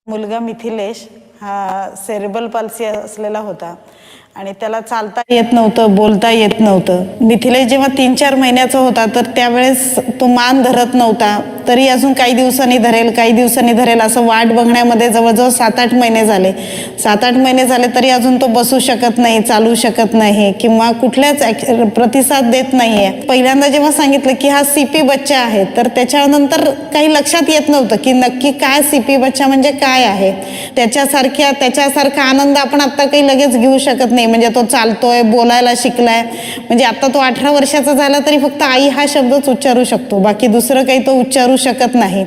मुलगा मिथिलेश हा cerebral palsy असलेला होता आणि त्याला चालता येत नव्हतं, बोलता येत नव्हतं. मिथिलेश जेव्हा 3-4 महिन्याचा होता तर त्यावेळेस तो मान धरत नव्हता, तरी अजून काही दिवसांनी धरेल असं वाट बघण्यामध्ये जवळजवळ 7-8 महिने झाले. 7-8 महिने झाले तरी अजून तो बसू शकत नाही, चालू शकत नाही किंवा कुठल्याच प्रतिसाद देत नाहीये. पहिल्यांदा जेव्हा सांगितलं की हा सीपी बच्चा आहे तर त्याच्यानंतर काही लक्षात येत नव्हतं की नक्की काय सीपी बच्चा म्हणजे काय आहे. त्याच्यासारखा आनंद आपण आता काही लगेच घेऊ शकत नाही. म्हणजे तो चालतोय, बोलायला शिकलाय. म्हणजे आता तो 18 वर्षाचा झाला तरी फक्त आई हा शब्दच उच्चारू शकतो, बाकी दुसरं काही तो उच्चारू शकत नाही.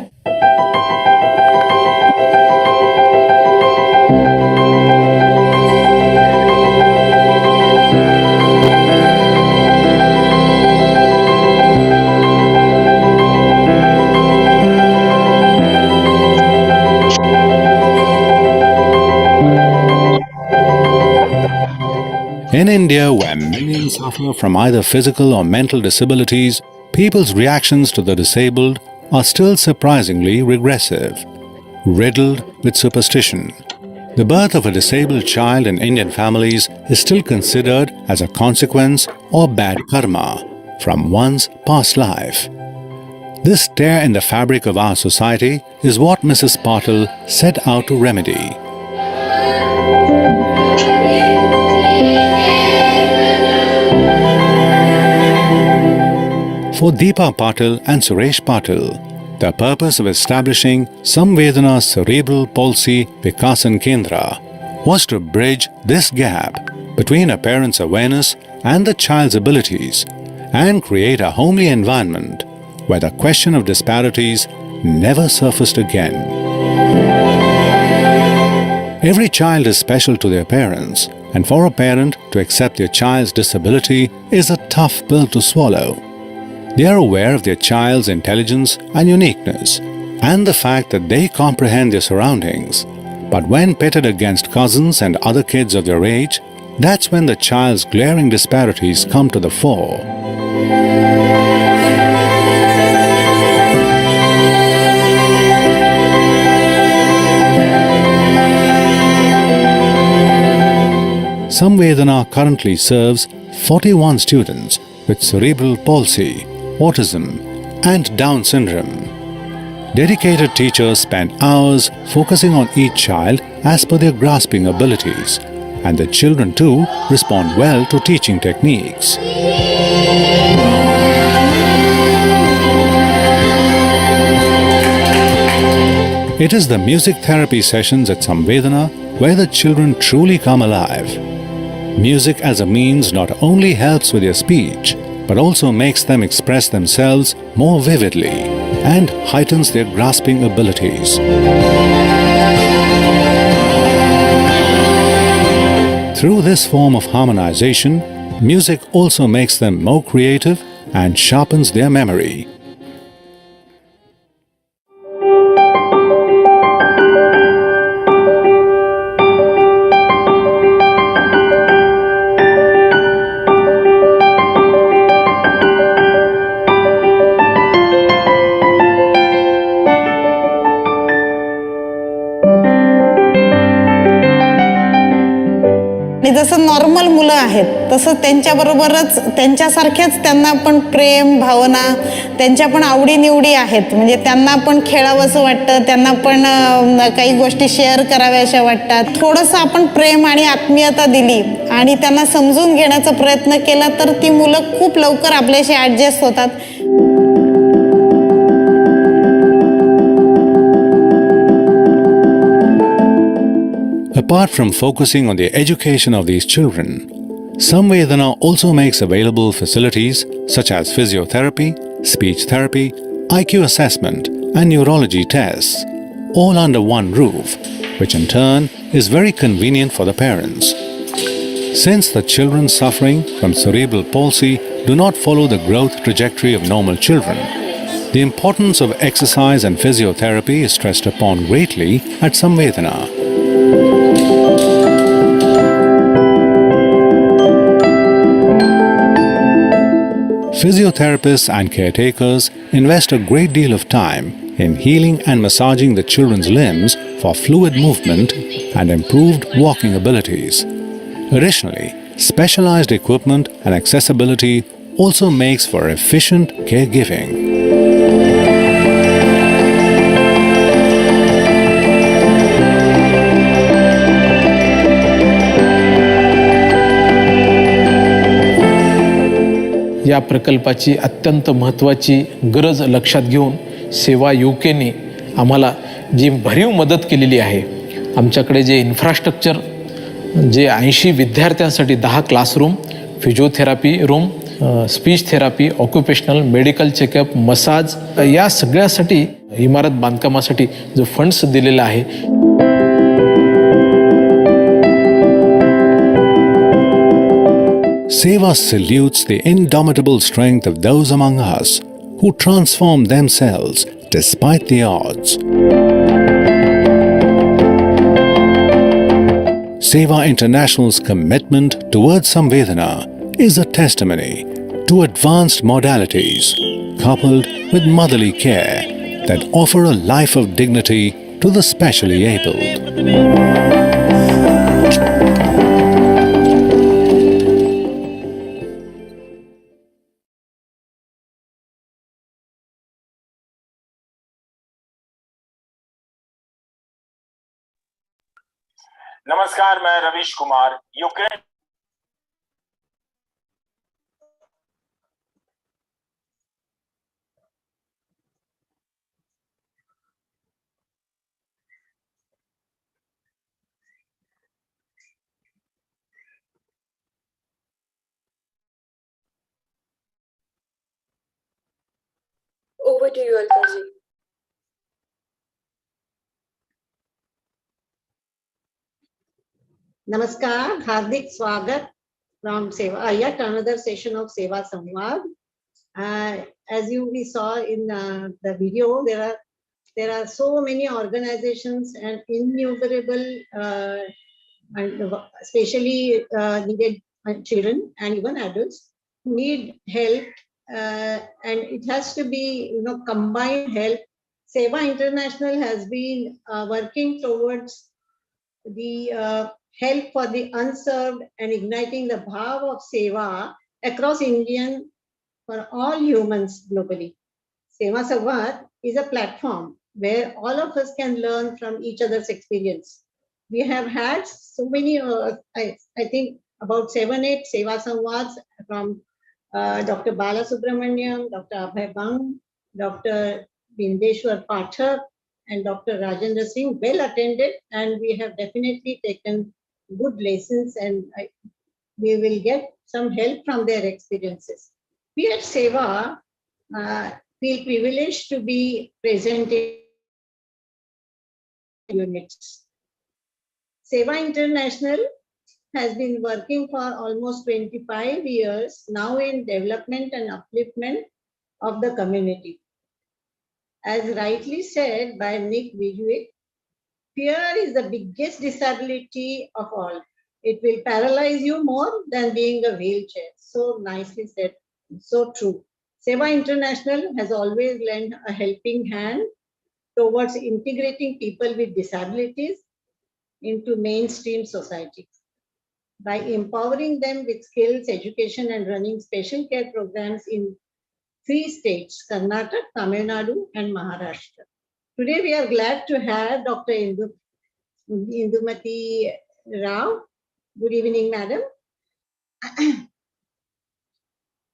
In India, where millions suffer from either physical or mental disabilities, people's reactions to the disabled are still surprisingly regressive, riddled with superstition. The birth of a disabled child in Indian families is still considered as a consequence or bad karma from one's past life. This tear in the fabric of our society is what Mrs. Patil set out to remedy. For Deepa Patil and Suresh Patil, the purpose of establishing Samvedana Cerebral Palsy Vikas Kendra was to bridge this gap between a parent's awareness and the child's abilities and create a homely environment where the question of disparities never surfaced again. Every child is special to their parents, and for a parent to accept their child's disability is a tough pill to swallow. They are aware of their child's intelligence and uniqueness and the fact that they comprehend their surroundings. But when pitted against cousins and other kids of their age, that's when the child's glaring disparities come to the fore. Samvedana currently serves 41 students with cerebral palsy, autism, and Down syndrome. Dedicated teachers spend hours focusing on each child as per their grasping abilities, and the children too respond well to teaching techniques. It is the music therapy sessions at Samvedana where the children truly come alive. Music as a means not only helps with their speech, but also makes them express themselves more vividly and heightens their grasping abilities. Through this form of harmonization, music also makes them more creative and sharpens their memory. जसं normal मुलं आहेत तसं त्यांच्याबरोबरच त्यांच्यासारख्याच त्यांना पण प्रेम भावना, त्यांच्या पण आवडीनिवडी आहेत. म्हणजे त्यांना पण खेळावंसं वाटतं, त्यांना पण काही गोष्टी शेअर कराव्याशा वाटतात. थोडंसं आपण प्रेम आणि आत्मीयता दिली आणि त्यांना समजून घेण्याचा प्रयत्न केला तर ती मुलं खूप लवकर आपल्याशी ॲडजस्ट होतात. Apart from focusing on the education of these children, Samvedana also makes available facilities such as physiotherapy, speech therapy, IQ assessment, and neurology tests, all under one roof, which in turn is very convenient for the parents. Since the children suffering from cerebral palsy do not follow the growth trajectory of normal children, the importance of exercise and physiotherapy is stressed upon greatly at Samvedana. Physiotherapists and caretakers invest a great deal of time in healing and massaging the children's limbs for fluid movement and improved walking abilities. Additionally, specialized equipment and accessibility also makes for efficient caregiving. या प्रकल्पाची अत्यंत महत्त्वाची गरज लक्षात घेऊन सेवा UKने आम्हाला जी भरीव मदत केलेली आहे. आमच्याकडे जे इन्फ्रास्ट्रक्चर जे 80 विद्यार्थ्यांसाठी 10 classroom, physiotherapy room, speech therapy, occupational, medical checkup, massage या सगळ्यासाठी इमारत बांधकामासाठी जो फंड्स दिलेला आहे. Seva salutes the indomitable strength of those among us who transform themselves despite the odds. Seva International's commitment towards Samvedana is a testimony to advanced modalities coupled with motherly care that offer a life of dignity to the specially abled. नमस्कार, मैं Ravish Kumar Ukraine Over to you, Alfaji. Namaskar, Hardik Swagat from Seva, yet another session of Sewa Samwaad. As we saw in the video, there are so many organizations and innumerable, and especially needed children and even adults who need help, and it has to be combined help. Sewa International has been working towards the help for the unserved and igniting the bhav of seva across Indian for all humans globally. Sewa Samwaad is a platform where all of us can learn from each other's experience. We have had so many, I think about 7-8 Sewa Samwaads from Dr. Bala Subramaniam, Dr. Abhay Bang, Dr. Bindeshwar Pathak, and Dr. Rajendra Singh, well attended, and we have definitely taken good lessons, and we will get some help from their experiences. We at Seva feel privileged to be present in units. Seva International has been working for almost 25 years now in development and upliftment of the community. As rightly said by Nick Vijay, fear is the biggest disability of all. It will paralyze you more than being a wheelchair. So nicely said, so true. Seva International has always lent a helping hand towards integrating people with disabilities into mainstream society. By empowering them with skills, education, and running special care programs in 3 states, Karnataka, Tamil Nadu, and Maharashtra. Today, we are glad to have Dr. Indumathi Rao. Good evening, madam.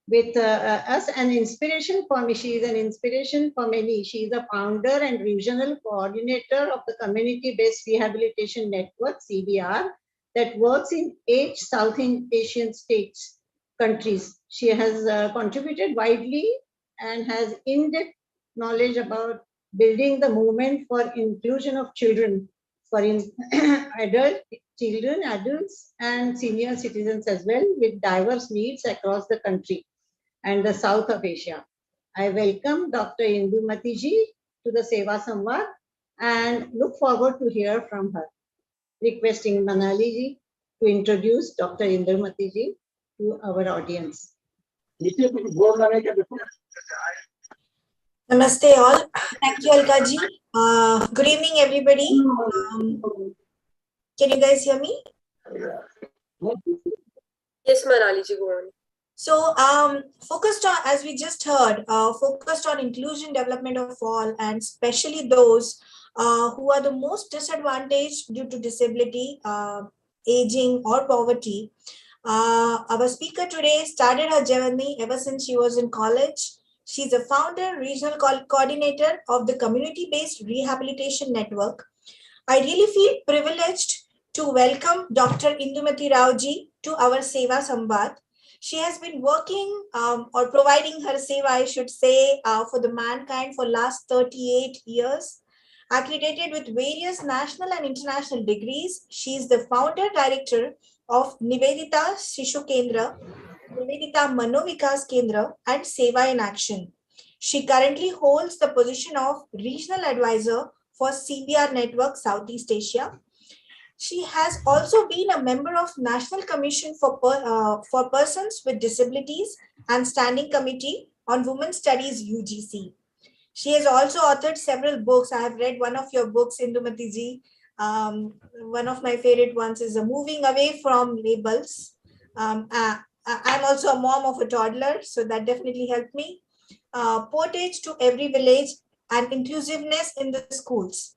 With us, an inspiration for me. She is an inspiration for many. She is a founder and regional coordinator of the community-based rehabilitation network, CBR, that works in 8 South Asian countries. She has contributed widely and has in-depth knowledge about building the movement for inclusion of children, for children, adults, and senior citizens as well, with diverse needs across the country and the South of Asia. I welcome Dr. Indumati ji to the Sewa Samwaad and look forward to hear from her. Requesting Manali ji to introduce Dr. Indumati ji to our audience. Namaste all. Thank you, Alkaji. Good evening, everybody. Can you guys hear me? Yes, Manali ji, go on. So, focused on, as we just heard, focused on inclusion, development of all, and especially those who are the most disadvantaged due to disability, aging, or poverty. Our speaker today started her journey ever since she was in college. She's a founder, regional coordinator of the community-based rehabilitation network. I really feel privileged to welcome Dr. Indumathi Rao ji to our Sewa Samwaad. She has been working or providing her seva, I should say, for the mankind for last 38 years. Accredited with various national and international degrees, she is the founder director of Nivedita Shishu Kendra, Nivedita Mano Vikas Kendra, and Seva In Action. She currently holds the position of regional advisor for CBR NETWORK South Asia. She has also been a member of National Commission for Persons with Disabilities and Standing Committee on Women's Studies UGC. She has also authored several books. I have read one of your books, Indumathi ji. One of my favorite ones is Moving Away from Labels. I'm also a mom of a toddler, so that definitely helped me. Portage to Every Village and Inclusiveness in the Schools.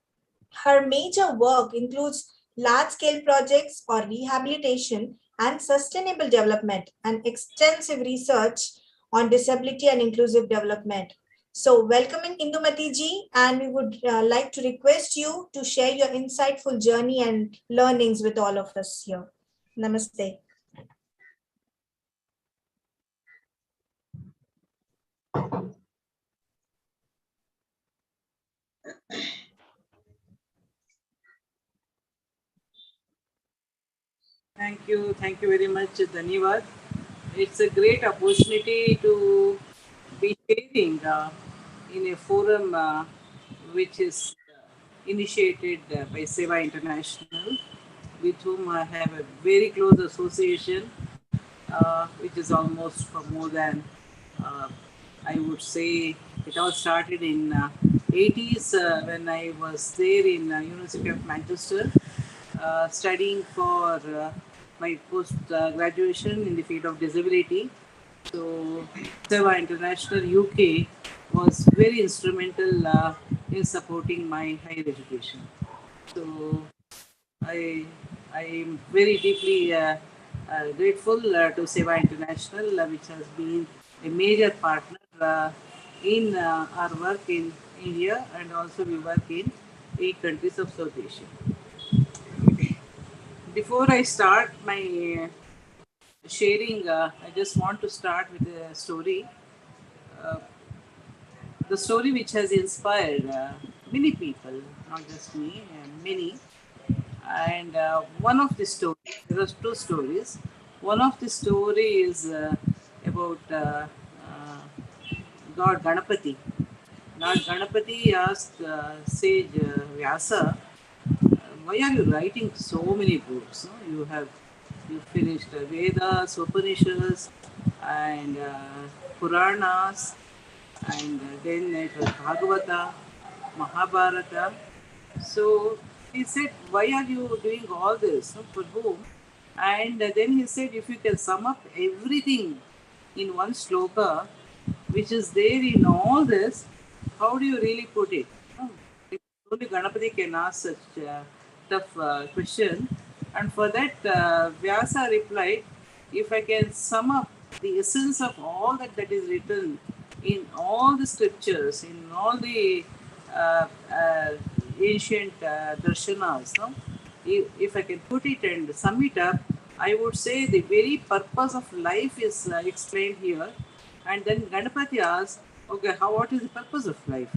Her major work includes large-scale projects or rehabilitation and sustainable development and extensive research on disability and inclusive development. So welcoming Indumathi ji, and we would like to request you to share your insightful journey and learnings with all of us here. Namaste. Thank you very much, Dhanyavad. It's a great opportunity to be sharing in a forum which is initiated by Sewa International, with whom I have a very close association, which is almost for more than, I would say, it all started in 80s when I was there in University of Manchester, studying for my post graduation in the field of disability. So Sewa International UK was very instrumental in supporting my higher education. So I am very deeply grateful to Seva International, which has been a major partner in our work in India, and also we work in 8 countries of South Asia. Before I start my sharing, I just want to start with a story. The story which has inspired many people, not just me, many. And one of the stories, there are two stories. One of the story is about God Ganapati. Lord Ganapati asked sage Vyasa, why are you writing so many books? No? You finished Vedas, Upanishads, and Puranas, and then it was Bhagavata, Mahabharata. So he said, why are you doing all this? No? For whom? And then he said, if you can sum up everything in one sloka, which is there in all this, how do you really put it? No? Only Ganapati can ask such a tough question. And for that, Vyasa replied, if I can sum up the essence of all that is written in all the scriptures, in all the ancient darshanas, no? If I can put it and sum it up, I would say the very purpose of life is explained here. And then Ganapati asks, okay, what is the purpose of life?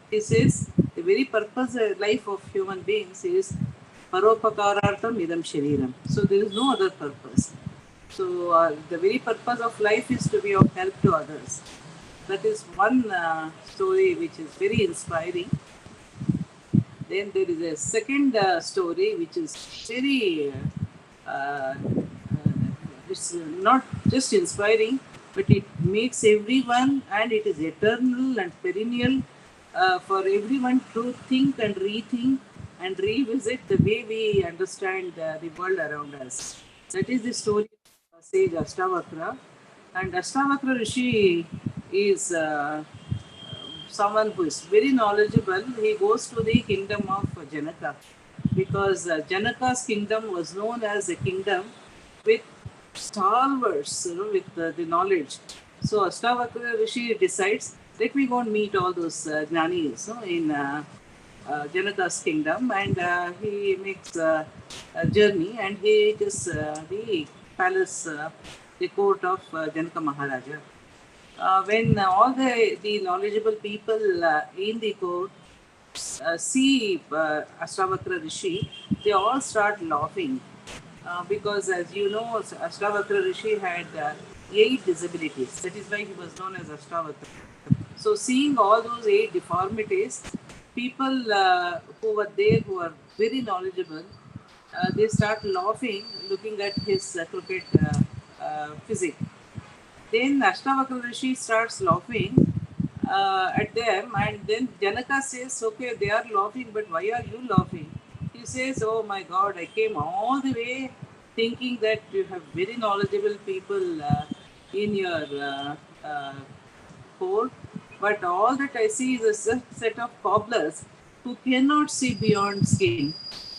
He says, the very purpose of life of human beings is Paropakarartham idam shariram. So there is no other purpose. So the very purpose of life is to be of help to others. That is one story which is very inspiring. Then there is a second story which is very, it's not just inspiring, but it makes everyone, and it is eternal and perennial, for everyone to think and rethink and revisit the way we understand the world around us. That is the story of sage Ashtavakra. And Ashtavakra Rishi is someone who is very knowledgeable. He goes to the kingdom of Janaka because Janaka's kingdom was known as a kingdom with stalwarts, with the knowledge. So Ashtavakra Rishi decides, let me go and meet all those jnanis in Janaka's kingdom, and he makes a journey and he is the palace, the court of Janaka Maharaja. When all the knowledgeable people in the court see Ashtavakra Rishi, they all start laughing because, as you know, Ashtavakra Rishi had 8 disabilities. That is why he was known as Ashtavakra. So, seeing all those 8 deformities, people who were there, who are very knowledgeable, they start laughing, looking at his crooked physique. Then Ashtavakra Rishi starts laughing at them, and then Janaka says, okay, they are laughing, but why are you laughing? He says, oh my God, I came all the way thinking that you have very knowledgeable people in your court, but all that I see is a set of cobblers who cannot see beyond skin,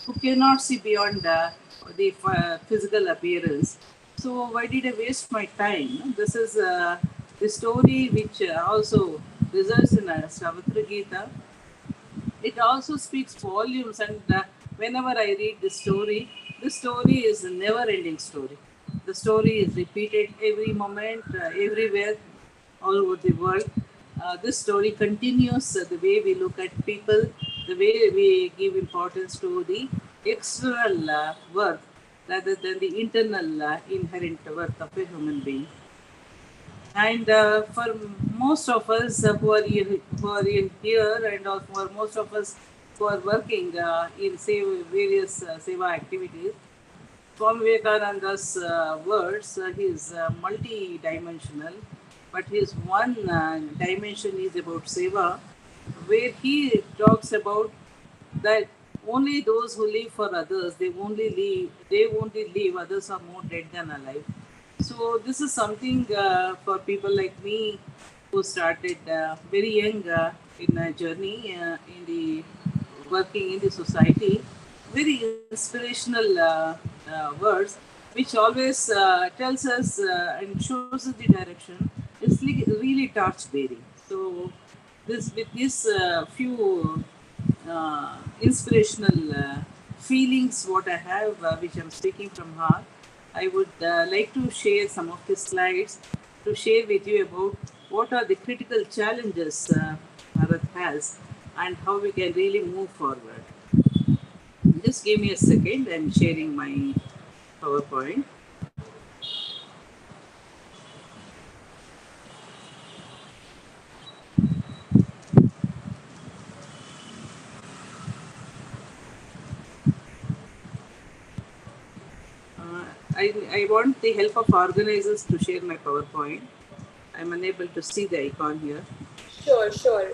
who cannot see beyond the physical appearance. So why did I waste my time? This is the story which also results in a Savatra Gita. It also speaks volumes, and whenever I read this story is a never-ending story. The story is repeated every moment, everywhere, all over the world. This story continues the way we look at people, the way we give importance to the external worth rather than the internal inherent worth of a human being. And for most of us who are in here, and for most of us who are working in various seva activities, Swami Vivekananda's words, he is multi-dimensional, but his one dimension is about seva, where he talks about that only those who live for others, they only live, others are more dead than alive. So this is something for people like me who started very young in a journey in the working in the society. Very inspirational words, which always tells us and shows us the direction. It's really torch bearing. So this with this few inspirational feelings what I have, which I'm speaking from heart, I would like to share some of the slides to share with you about what are the critical challenges Bharat has and how we can really move forward. Just give me a second. I'm sharing my PowerPoint. I want the help of organizers to share my PowerPoint. I'm unable to see the icon here. Sure, sure.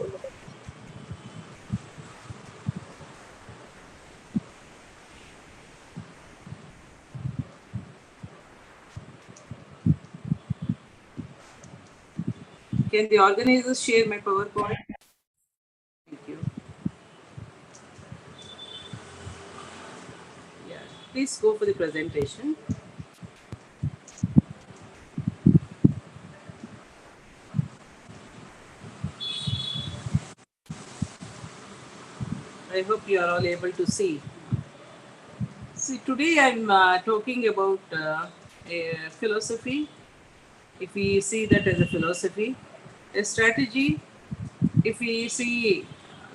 Can the organizers share my PowerPoint? Thank you. Yeah, please go for the presentation. I hope you are all able to see. See, today I'm talking about a philosophy. If we see that as a philosophy, a strategy, if we see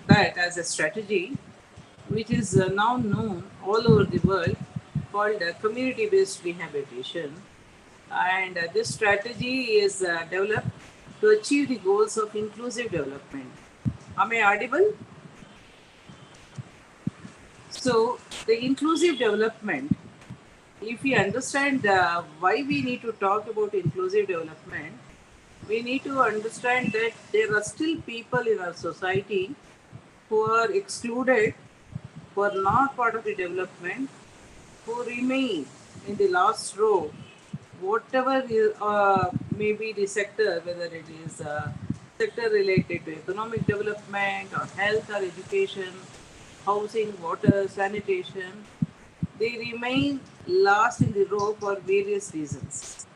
that as a strategy, which is now known all over the world, called community-based rehabilitation. And this strategy is developed to achieve the goals of inclusive development. Am I audible? So, the inclusive development, if we understand why we need to talk about inclusive development, we need to understand that there are still people in our society who are excluded, who are not part of the development, who remain in the last row, whatever may be the sector, whether it is sector related to economic development or health or education, housing, water, sanitation, they remain last in the row for various reasons.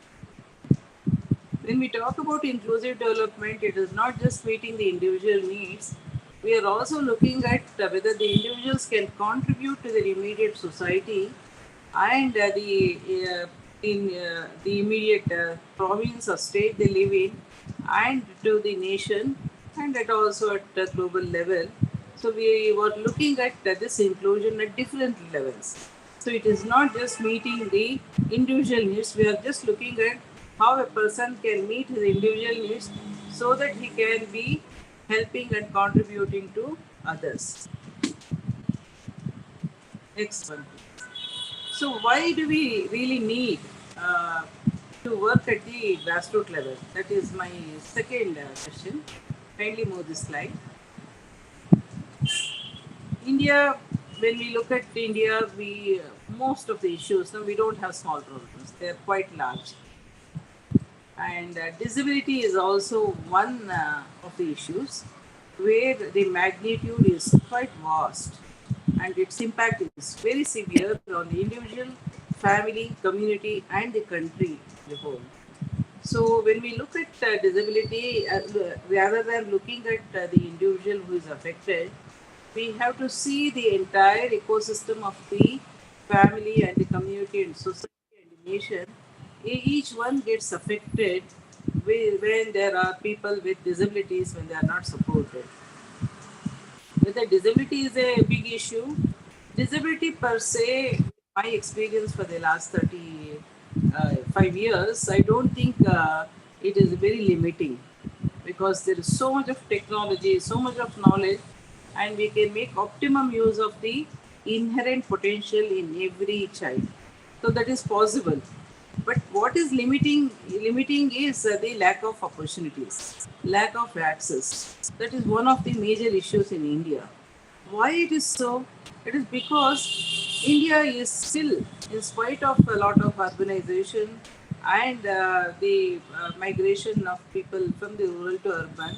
When we talk about inclusive development, it is not just meeting the individual needs. We are also looking at whether the individuals can contribute to their immediate society and the immediate province or state they live in, and to the nation, and that also at the global level. So we were looking at this inclusion at different levels. So it is not just meeting the individual needs, we are just looking at how a person can meet his individual needs so that he can be helping and contributing to others. Next one. So why do we really need uh, to work at the grassroots level? That is my second question. Kindly move this slide. India, when we look at India, we most of the issues, no, we don't have small problems. They are quite large, and disability is also one of the issues where the magnitude is quite vast, and its impact is very severe on the individual, family, community, and the country as a whole. So when we look at disability, rather than looking at the individual who is affected, we have to see the entire ecosystem of the family and the community and society and the nation. Each one gets affected when there are people with disabilities, when they are not supported. Whether disability is a big issue, disability per se, my experience for the last 5 years, I don't think it is very limiting, because there is so much of technology, so much of knowledge, and we can make optimum use of the inherent potential in every child. So that is possible. But what is limiting is the lack of opportunities, lack of access. That is one of the major issues in India. Why it is so? It is because India is still, in spite of a lot of urbanization and the migration of people from the rural to urban,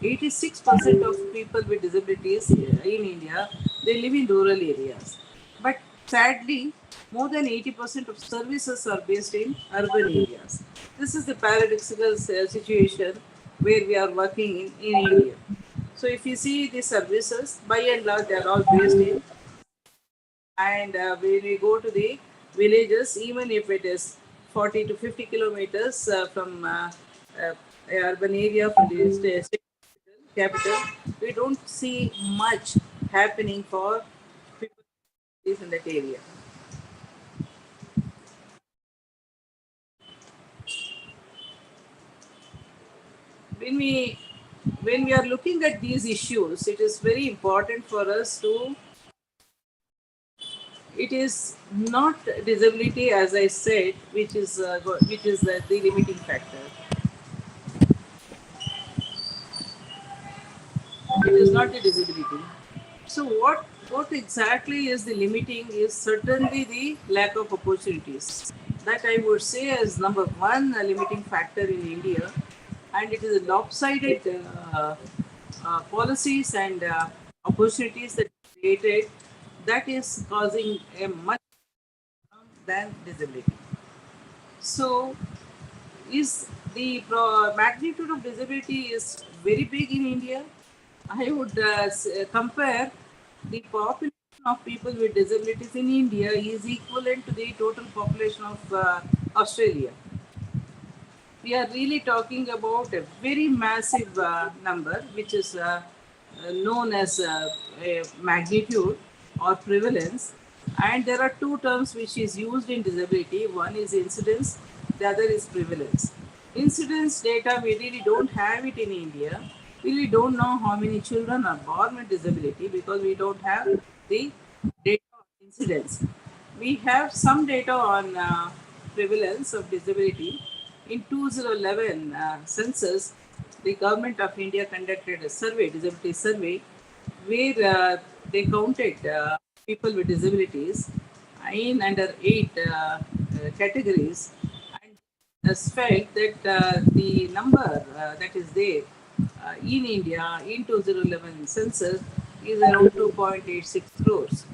86% of people with disabilities in India, they live in rural areas. But sadly, more than 80% of services are based in urban areas. This is the paradoxical situation where we are working in India. So if you see the services, by and large, they are all based in, and when we go to the villages, even if it is 40 to 50 kilometers from a urban area from the state capital, we don't see much happening for people who live in that area. When we when we are looking at these issues, it is very important for us to, it is not disability, as I said, which is the limiting factor. It is not the disability. So what exactly is the limiting is certainly the lack of opportunities. That I would say as number one limiting factor in India, and it is a lopsided policies and opportunities that are created, that is causing a much than disability. So is the magnitude of disability is very big in India. I would compare the population of people with disabilities in India is equivalent to the total population of Australia. We are really talking about a very massive number, which is known as a magnitude or prevalence. And there are two terms which is used in disability. One is incidence, the other is prevalence. Incidence data, we really don't have it in India. We really don't know how many children are born with disability because we don't have the data of incidence. We have some data on prevalence of disability, in 2011 census, the government of India conducted a survey, disability survey, where they counted people with disabilities in under 8 categories, and has felt that the number that is there in India in 2011 census is around 2.86 crores.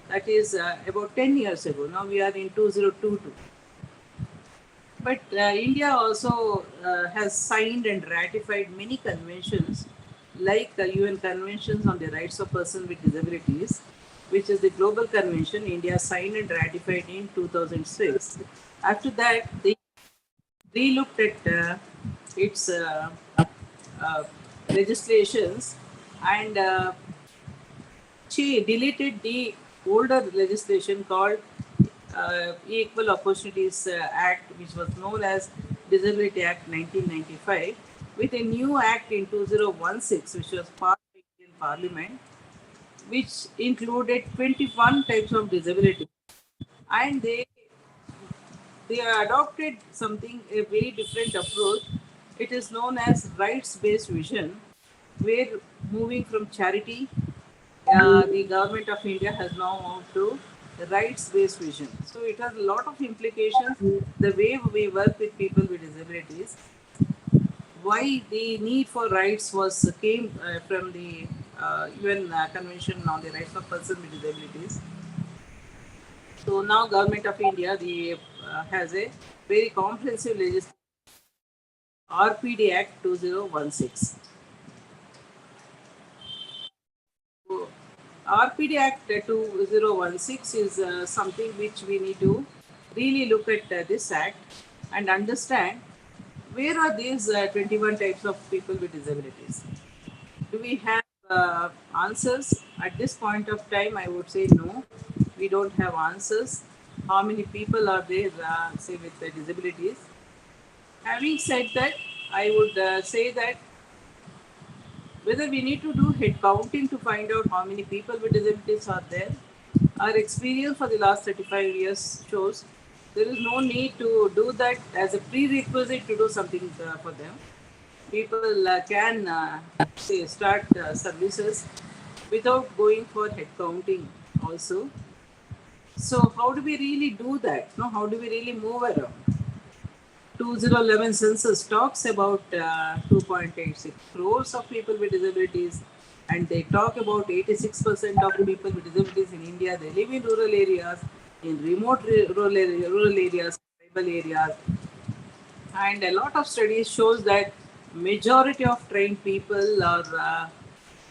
That is about 10 years ago. Now we are in 2022. But India also has signed and ratified many conventions, like the UN Conventions on the Rights of Persons with Disabilities, which is the global convention India signed and ratified in 2006. After that, they re-looked at its uh, legislations and she deleted the older legislation called Equal Opportunities Act, which was known as Disability Act 1995, with a new act in 2016, which was passed by Indian Parliament, which included 21 types of disability, and they adopted something a very different approach. It is known as rights-based vision, where moving from charity, the government of India has now moved to the rights-based vision. So it has a lot of implications. The way we work with people with disabilities, why the need for rights was came from the UN Convention on the Rights of Persons with Disabilities. So now government of India has a very comprehensive legislation, RPD Act 2016. So RPD Act 2016 is something which we need to really look at this act and understand where are these 21 types of people with disabilities. Do we have answers? At this point of time, I would say no, we don't have answers. How many people are there, say, with disabilities? Having said that, I would say that whether we need to do head counting to find out how many people with disabilities are there, our experience for the last 35 years shows there is no need to do that as a prerequisite to do something for them. People can say start services without going for head counting also. So how do we really do that? No, how do we really move around? 2011 census talks about 2.86 crores of people with disabilities, and they talk about 86% of people with disabilities in India. They live in rural areas, in remote rural areas, tribal areas, and a lot of studies shows that majority of trained people are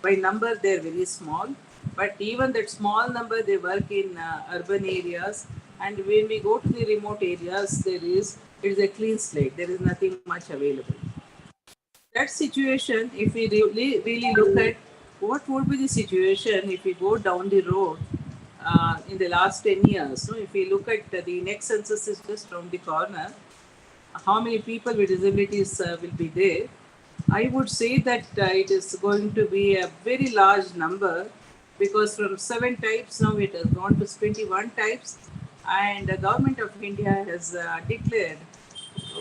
by number they're very small, but even that small number they work in urban areas, and when we go to the remote areas it is a clean slate, there is nothing much available. That situation, if we really look at what would be the situation if we go down the road in the last 10 years. So if we look at the next census is just around the corner, how many people with disabilities will be there, I would say that it is going to be a very large number, because from 7 types now it has gone to 21 types, and the government of India has declared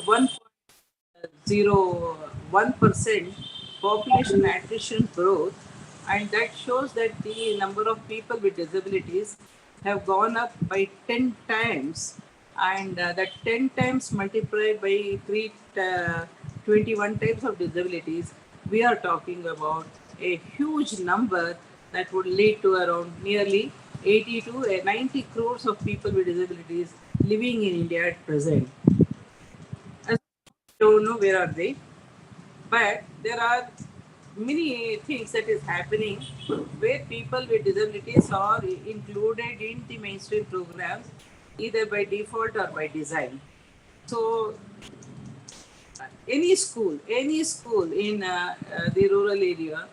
1.01% population attrition growth, and that shows that the number of people with disabilities have gone up by 10 times, and that 10 times multiplied by 21 types of disabilities, we are talking about a huge number that would lead to around nearly 80 to 90 crores of people with disabilities living in India at present. I don't know where are they, but there are many things that is happening where people with disabilities are included in the mainstream programs, either by default or by design. So any school in the rural area,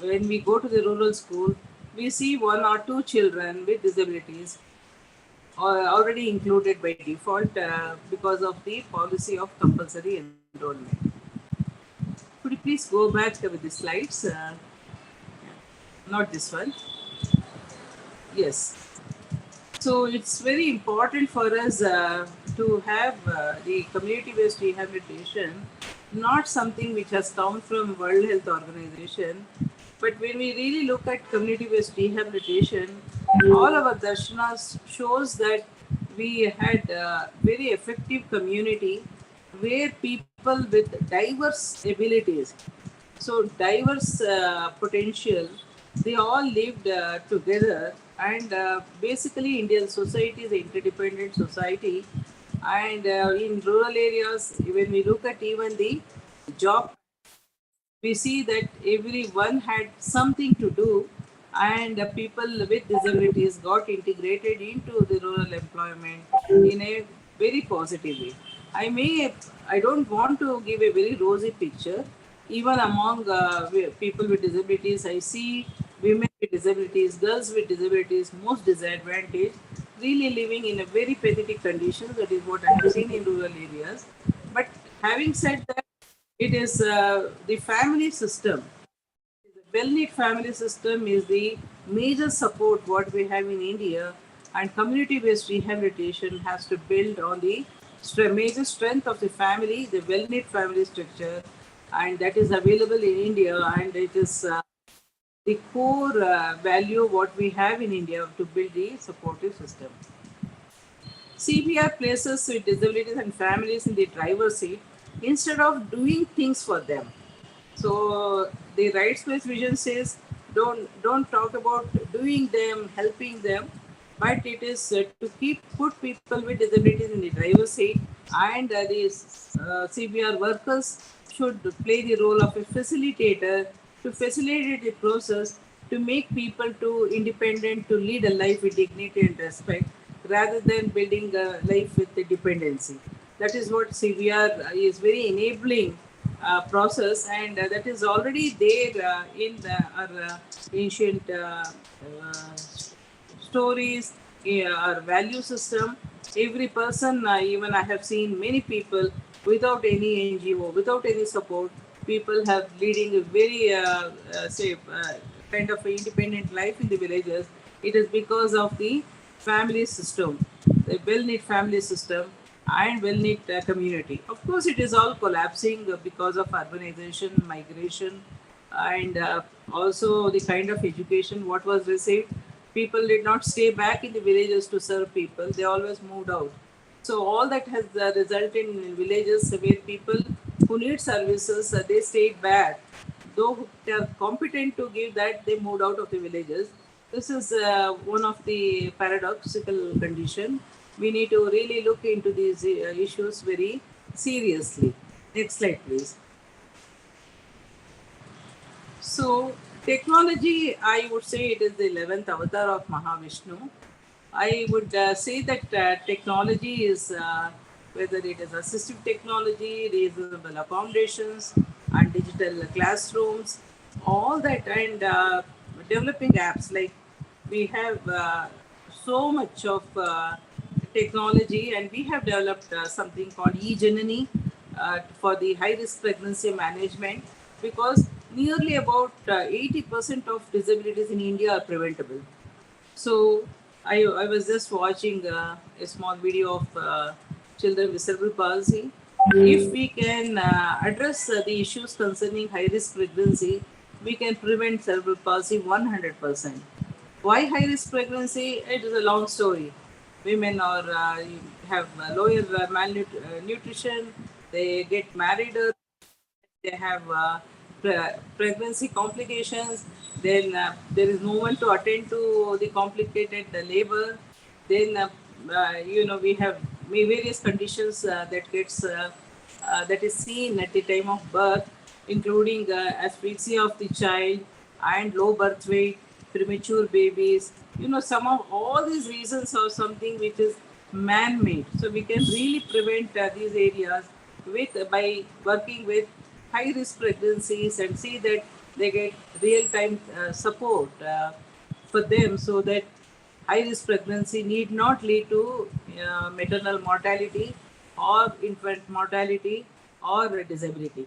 when we go to the rural school, we see 1 or 2 children with disabilities are already included by default because of the policy of compulsory enrollment. Could you please go back with the slides? Not this one. Yes. So it's very important for us to have the community-based rehabilitation not something which has come from World Health Organization, but when we really look at community-based rehabilitation, all our darshanas shows that we had very effective community where people with diverse abilities, so diverse potential, they all lived together. And basically, Indian society is an interdependent society. And in rural areas, when we look at even the job, we see that everyone had something to do, and people with disabilities got integrated into the rural employment in a very positive way. I don't want to give a very rosy picture. Even among people with disabilities, I see women with disabilities, girls with disabilities, most disadvantaged, really living in a very pathetic condition. That is what I have seen in rural areas. But having said that, it is the family system. The well-knit family system is the major support what we have in India, and community-based rehabilitation has to build on the major strength of the family, the well-knit family structure, and that is available in India, and it is the core value what we have in India to build the supportive system. CBR places with disabilities and families in the driver's seat instead of doing things for them. So the rights-based vision says don't talk about doing them, helping them, but it is to keep put people with disabilities in the driver's seat, and the CBR workers should play the role of a facilitator to facilitate the process to make people to independent to lead a life with dignity and respect rather than building a life with the dependency. That is what CBR is very enabling process, and that is already there in our ancient stories, our value system. Every person, even I have seen many people without any NGO, without any support, people have leading a very kind of a independent life in the villages. It is because of the family system, the well-knit family system and well-knit community. Of course, it is all collapsing because of urbanization, migration, and also the kind of education what was received. People did not stay back in the villages to serve people; they always moved out. So all that has resulted in villages where people who need services they stayed back. Though they are competent to give that, they moved out of the villages. This is one of the paradoxical condition. We need to really look into these issues very seriously. Next slide, please. So, technology, I would say it is the 11th avatar of Mahavishnu. I would say that technology is, whether it is assistive technology, reasonable accommodations, and digital classrooms, all that, and developing apps. Like we have so much of technology, and we have developed something called e-Janani for the high-risk pregnancy management, because nearly about 80% of disabilities in India are preventable. So I was just watching a small video of children with cerebral palsy. If we can address the issues concerning high risk pregnancy, we can prevent cerebral palsy 100%. Why high risk pregnancy? It is a long story. Women are have lower malnutrition, they get married early, they have pregnancy complications, then there is no one to attend to the complicated labor, then we have various conditions that is seen at the time of birth, including asphyxia of the child and low birth weight, premature babies. Some of all these reasons are something which is man-made. So we can really prevent these areas with by working with high-risk pregnancies and see that they get real-time support for them, so that high-risk pregnancy need not lead to maternal mortality or infant mortality or disability.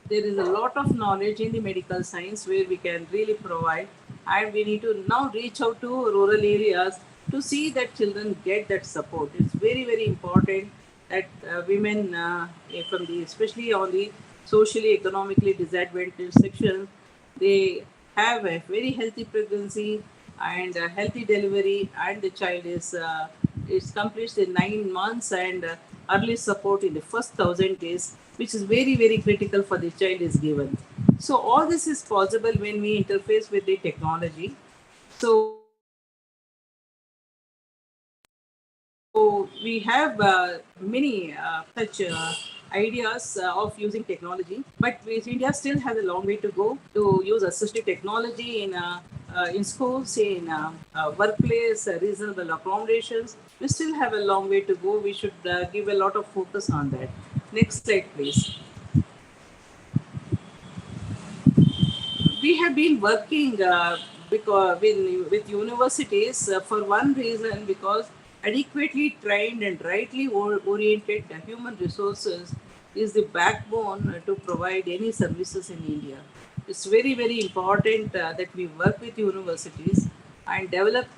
There is a lot of knowledge in the medical science where we can really provide, and we need to now reach out to rural areas to see that children get that support. It's very, very important that women, from the especially on the socially economically disadvantaged section, they have a very healthy pregnancy and a healthy delivery, and the child is completes in 9 months, and early support in the first 1,000 days, which is very, very critical for the child, is given. So all this is possible when we interface with the technology. So we have many such ideas of using technology, but India still has a long way to go to use assistive technology in schools, in workplace, reasonable accommodations. We still have a long way to go. We should give a lot of focus on that. Next slide, please. We have been working with universities for one reason, because adequately trained and rightly oriented human resources is the backbone to provide any services in India. It's very, very important that we work with universities and develop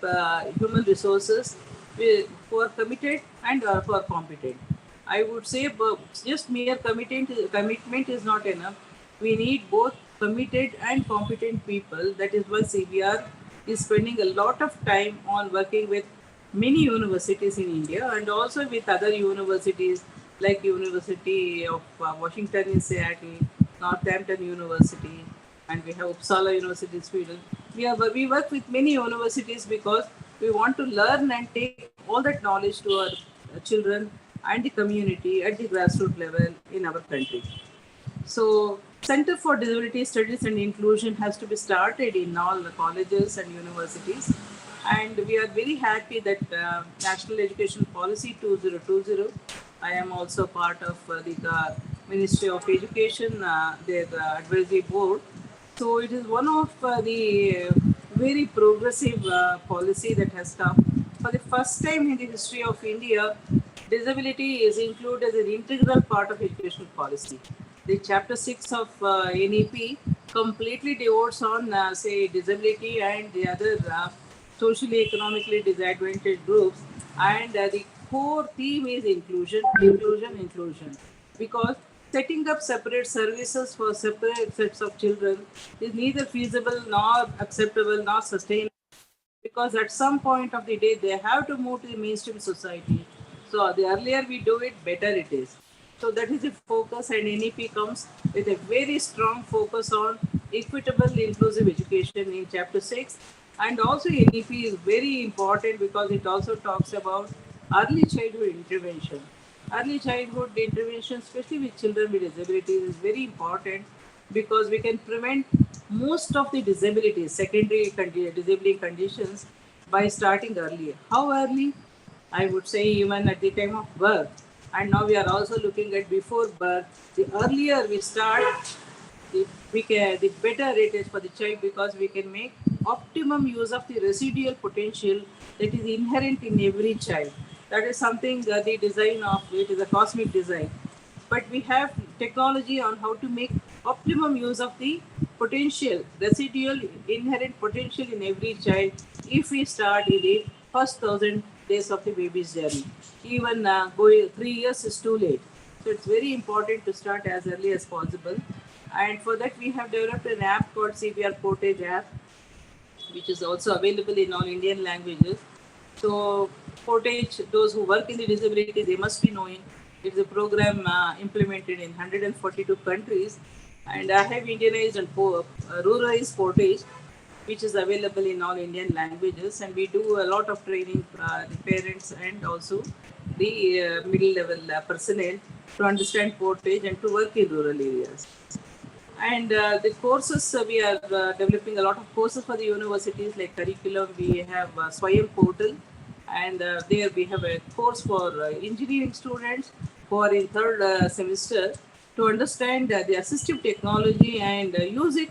human resources who are committed and who are competent. I would say just mere commitment is not enough. We need both committed and competent people. That is why CBR is spending a lot of time on working with many universities in India and also with other universities like University of Washington in Seattle, Northampton University, and we have Uppsala University in Sweden. We work with many universities because we want to learn and take all that knowledge to our children and the community at the grassroots level in our country. So, Center for Disability Studies and Inclusion has to be started in all the colleges and universities. And we are very happy that National Education Policy 2020, I am also part of the Ministry of Education, their advisory board. So it is one of the very progressive policy that has come. For the first time in the history of India, disability is included as an integral part of educational policy. The chapter 6 of NEP completely devotes on, say, disability and the other socially economically disadvantaged groups, and the core theme is inclusion, inclusion, inclusion. Because setting up separate services for separate sets of children is neither feasible nor acceptable nor sustainable, because at some point of the day they have to move to the mainstream society. So the earlier we do it, better it is. So that is the focus, and NEP comes with a very strong focus on equitable inclusive education in chapter 6. And also NEP is very important because it also talks about early childhood intervention. Early childhood intervention, especially with children with disabilities, is very important because we can prevent most of the disabilities, secondary disabling conditions, by starting early. How early? I would say even at the time of birth. And now we are also looking at before birth. The earlier we start, the better it is for the child, because we can make optimum use of the residual potential that is inherent in every child. That is something the design of it is a cosmic design. But we have technology on how to make optimum use of the potential, residual inherent potential in every child if we start in the first 1,000 days of the baby's journey. Even going 3 years is too late. So it's very important to start as early as possible. And for that, we have developed an app called CBR Portage app, which is also available in all Indian languages. So Portage, those who work in the disability, they must be knowing. It's a program implemented in 142 countries, and I have Indianized and ruralized Portage, which is available in all Indian languages, and we do a lot of training the parents and also the middle level personnel to understand Portage and to work in rural areas. And the courses, we are developing a lot of courses for the universities like curriculum. We have Swayam portal, and there we have a course for engineering students who are in third semester to understand the assistive technology and use it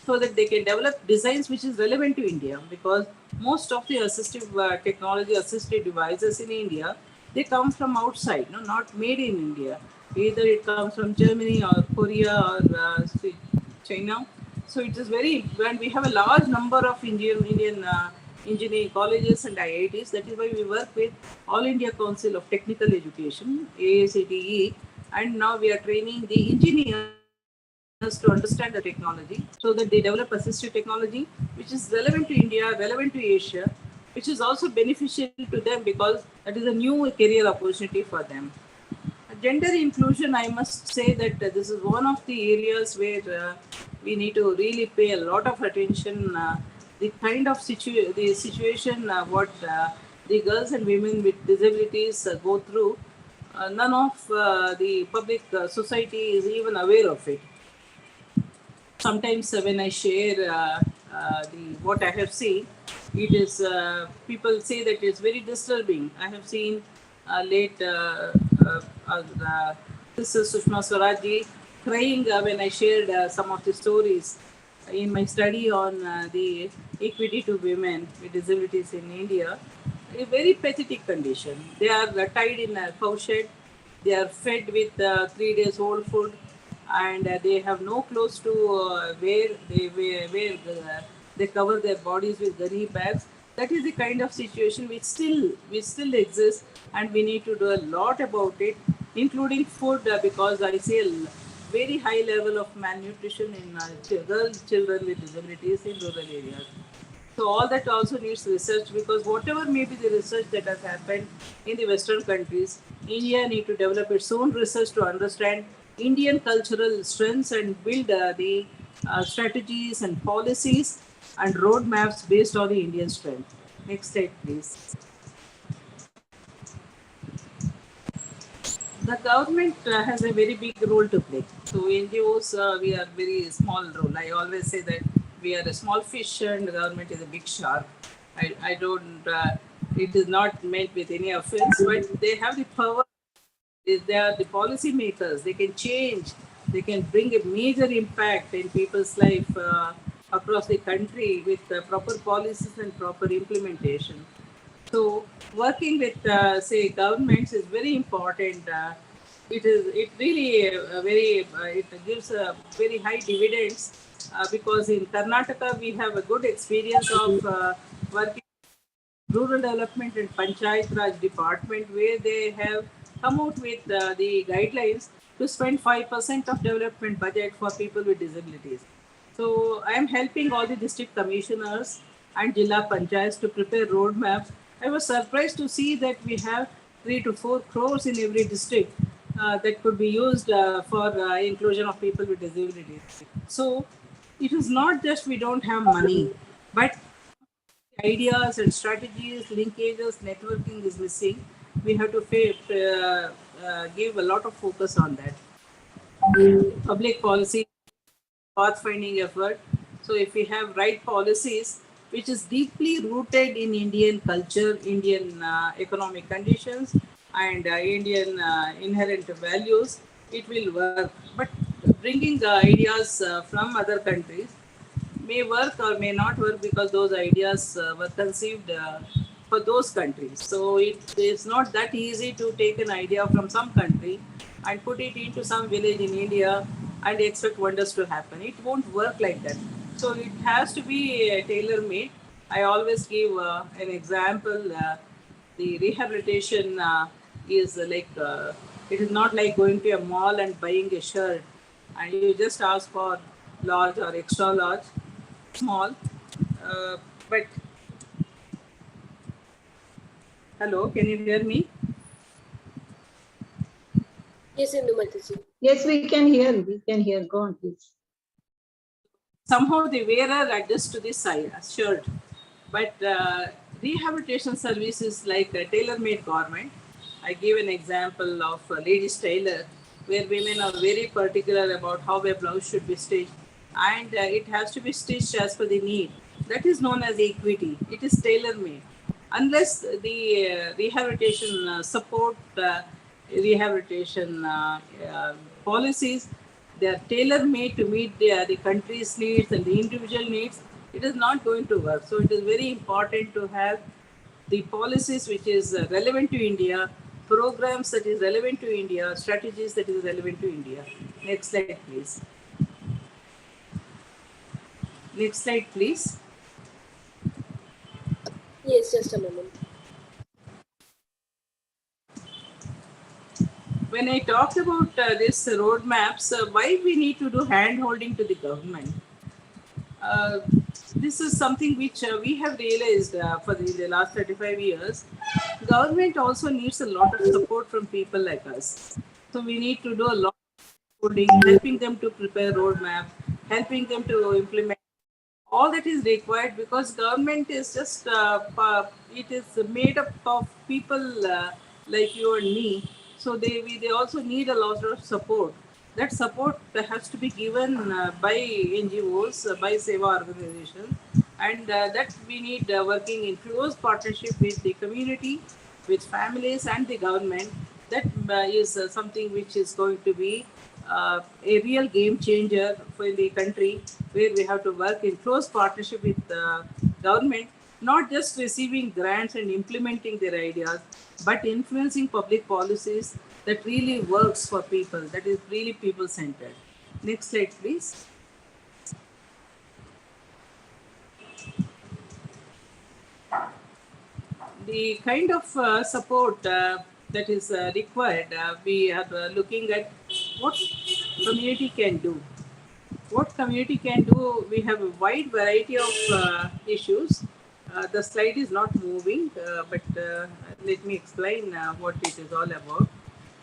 so that they can develop designs which is relevant to India, because most of the assistive technology assisted devices in India, they come from outside, no, not made in India. Either it comes from Germany or Korea or China. So it is very, when we have a large number of Indian engineering colleges and IITs. That is why we work with All India Council of Technical Education, AICTE, and now we are training the engineers to understand the technology so that they develop assistive technology which is relevant to India, relevant to Asia, which is also beneficial to them because that is a new career opportunity for them. Gender inclusion, I must say that this is one of the areas where we need to really pay a lot of attention. The kind of the situation what the girls and women with disabilities go through, none of the public society is even aware of it. Sometimes when I share what I have seen, it is people say that it's very disturbing. I have seen late Sister Sushma Swaraji crying when I shared some of the stories in my study on the equity to women with disabilities in India. A very pathetic condition. They are tied in a cow shed. They are fed with 3 days old food, and they have no clothes to wear. They cover their bodies with gunny bags. That is the kind of situation which still exists, and we need to do a lot about it, including food, because I see a very high level of malnutrition in children with disabilities in rural areas. So all that also needs research, because whatever may be the research that has happened in the Western countries, India need to develop its own research to understand Indian cultural strengths and build the strategies and policies and roadmaps based on the Indian strength. Next slide, please. The government has a very big role to play. So NGOs, we are very small role. I always say that we are a small fish and the government is a big shark. I don't, it is not meant with any offense, but they have the power. They are the policy makers. They can change. They can bring a major impact in people's life across the country with proper policies and proper implementation. So working with say governments is very important. It really very it gives very high dividends because in Karnataka we have a good experience of working rural development and panchayat raj department, where they have come out with the guidelines to spend 5% of development budget for people with disabilities. So I am helping all the district commissioners and jilla panchayats to prepare roadmaps. I was surprised to see that we have 3 to 4 crores in every district that could be used for inclusion of people with disabilities. So it is not just we don't have money, but ideas and strategies, linkages, networking is missing. We have to give a lot of focus on that. Public policy, pathfinding effort. So if we have right policies, which is deeply rooted in Indian culture, Indian economic conditions, and Indian inherent values, it will work. But bringing ideas from other countries may work or may not work, because those ideas were conceived for those countries. So it is not that easy to take an idea from some country and put it into some village in India and expect wonders to happen. It won't work like that. So it has to be tailor made. I always give an example. The rehabilitation is like it is not like going to a mall and buying a shirt and you just ask for large or extra large, small. But hello, can you hear me? Yes, Indumati ji. Yes, we can hear. We can hear. Go on, please. Somehow the wearer adjusts to the size shirt, but rehabilitation service is like a tailor-made garment. I give an example of a ladies' tailor, where women are very particular about how a blouse should be stitched, and it has to be stitched as per the need. That is known as equity. It is tailor-made. Unless the rehabilitation support, rehabilitation policies, they are tailor-made to meet the country's needs and the individual needs, it is not going to work. So it is very important to have the policies which is relevant to India, programs that is relevant to India, strategies that is relevant to India. Next slide, please. Next slide, please. Yes, just a moment. When I talked about this roadmaps, why we need to do hand holding to the government? Uh, this is something which we have realized for the last 35 years. Government also needs a lot of support from people like us. So we need to do a lot of coding, helping them to prepare roadmap, helping them to implement all that is required, because government is just it is made up of people like you and me. So they also need a lot of support. That support has to be given by NGOs, by seva organizations, and that we need working in close partnership with the community, with families and the government. That is something which is going to be a real game changer for the country, where we have to work in close partnership with the government, not just receiving grants and implementing their ideas, but influencing public policies that really works for people, that is really people centered. Next slide, please. The kind of support that is required, we are looking at what community can do. What community can do, we have a wide variety of issues. The slide is not moving, but let me explain what it is all about.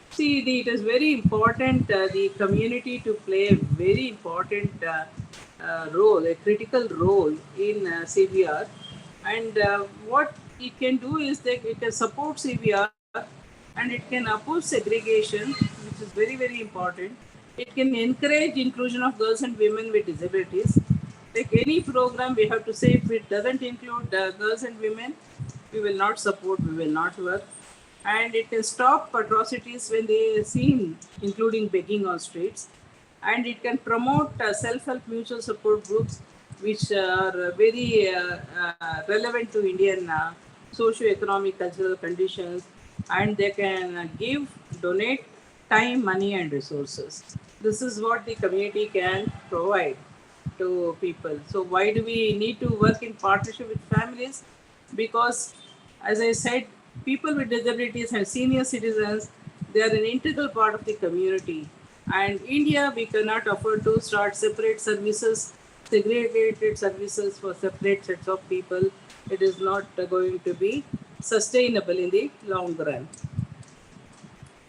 See, it is very important, the community to play a very important role, a critical role in CBR. And what it can do is that it can support CBR, and it can oppose segregation, which is very, very important. It can encourage inclusion of girls and women with disabilities. Like any program, we have to say if it doesn't include girls and women, we will not support, we will not work. And it can stop atrocities when they are seen, including begging on streets. And it can promote self-help mutual support groups, which are very relevant to Indian socio-economic cultural conditions, and they can give, donate time, money, and resources. This is what the community can provide to people. So why do we need to work in partnership with families? Because, as I said, people with disabilities and senior citizens, they are an integral part of the community. And India, we cannot afford to start separate services, segregated services for separate sets of people. It is not going to be sustainable in the long run.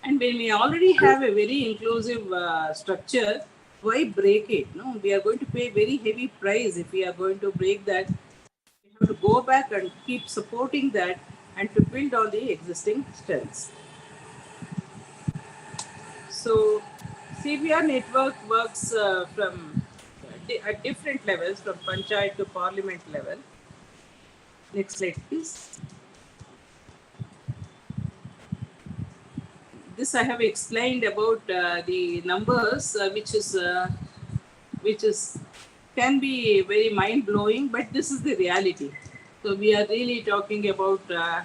And when we already have a very inclusive structure, why break it? No, we are going to pay very heavy price if we are going to break that. We have to go back and keep supporting that and to build on the existing strengths. So, CBR network works from at different levels, from panchayat to parliament level. Next slide, please. This I have explained about the numbers, which is can be very mind blowing, but this is the reality. So we are really talking about a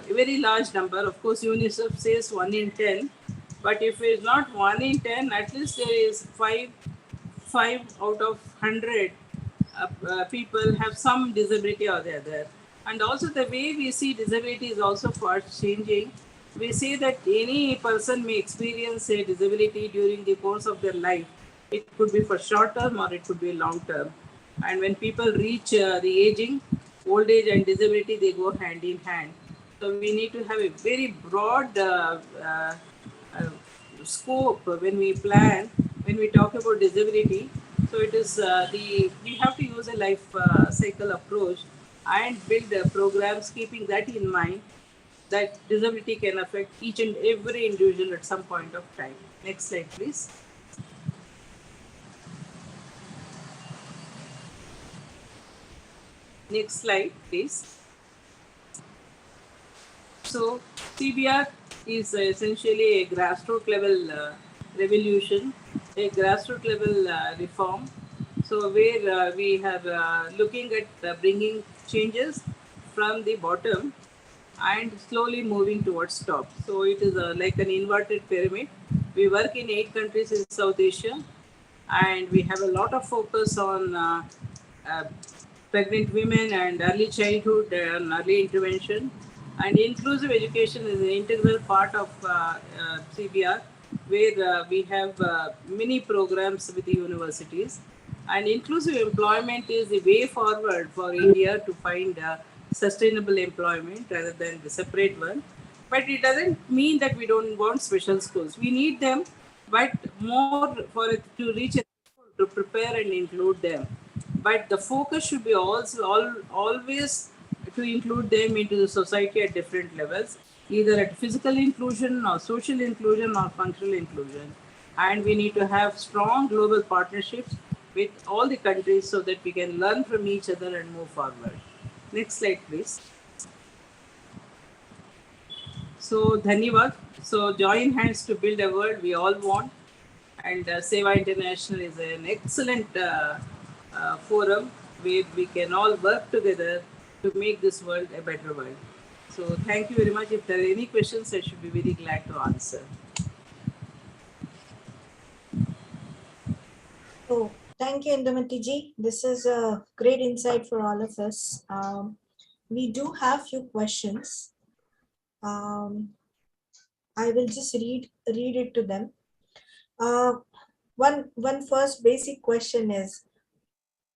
very large number. Of course, UNICEF says 1 in 10, but if it's not 1 in 10, at least there is five out of 100 people have some disability or the other. And also the way we see disability is also fast changing. We say that any person may experience a disability during the course of their life. It could be for short term or it could be long term. And when people reach the aging, old age and disability, they go hand in hand. So we need to have a very broad uh, scope when we plan, when we talk about disability. So it is we have to use a life cycle approach and build programs keeping that in mind, that disability can affect each and every individual at some point of time. Next slide, please. Next slide, please. So CBR is essentially a grassroots level revolution, a grassroots level reform. So where we are looking at bringing changes from the bottom and slowly moving towards top. So it is like an inverted pyramid. We work in 8 countries in South Asia, and we have a lot of focus on uh, pregnant women and early childhood and early intervention. And inclusive education is an integral part of CBR, where we have many programs with the universities. And inclusive employment is the way forward for India to find sustainable employment rather than the separate one. But it doesn't mean that we don't want special schools. We need them, but more for it to reach a to prepare and include them. But the focus should be also always to include them into the society at different levels, either at physical inclusion or social inclusion or functional inclusion. And we need to have strong global partnerships with all the countries so that we can learn from each other and move forward. Next slide, please. So, Dhanyavad. So, join hands to build a world we all want. And Sewa International is an excellent forum where we can all work together to make this world a better world. So, thank you very much. If there are any questions, I should be very glad to answer. So thank you, Indumati ji. This is a great insight for all of us. We do have few questions. I will just read it to them. One first basic question is,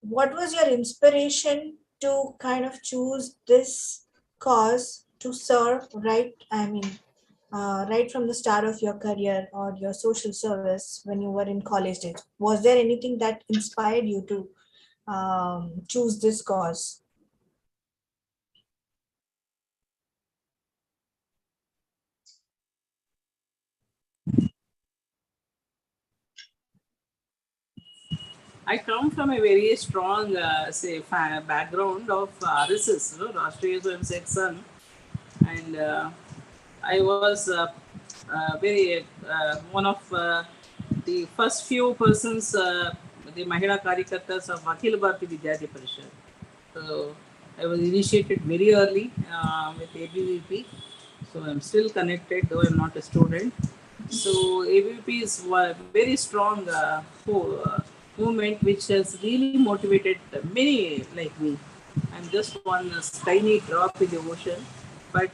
what was your inspiration to kind of choose this cause to serve, right? I mean, right from the start of your career or your social service when you were in college days? Was there anything that inspired you to choose this cause? I come from a very strong, background of RSS, Rashtriya Swayamsevak Sangh, and I was very one of the first few persons, the Mahila Karyakartas of Akhil Bharati Vidyarthi Parishad. So I was initiated very early with ABVP. So I'm still connected, though I'm not a student. So ABVP is a very strong movement which has really motivated many like me. I'm just one tiny drop in the ocean, but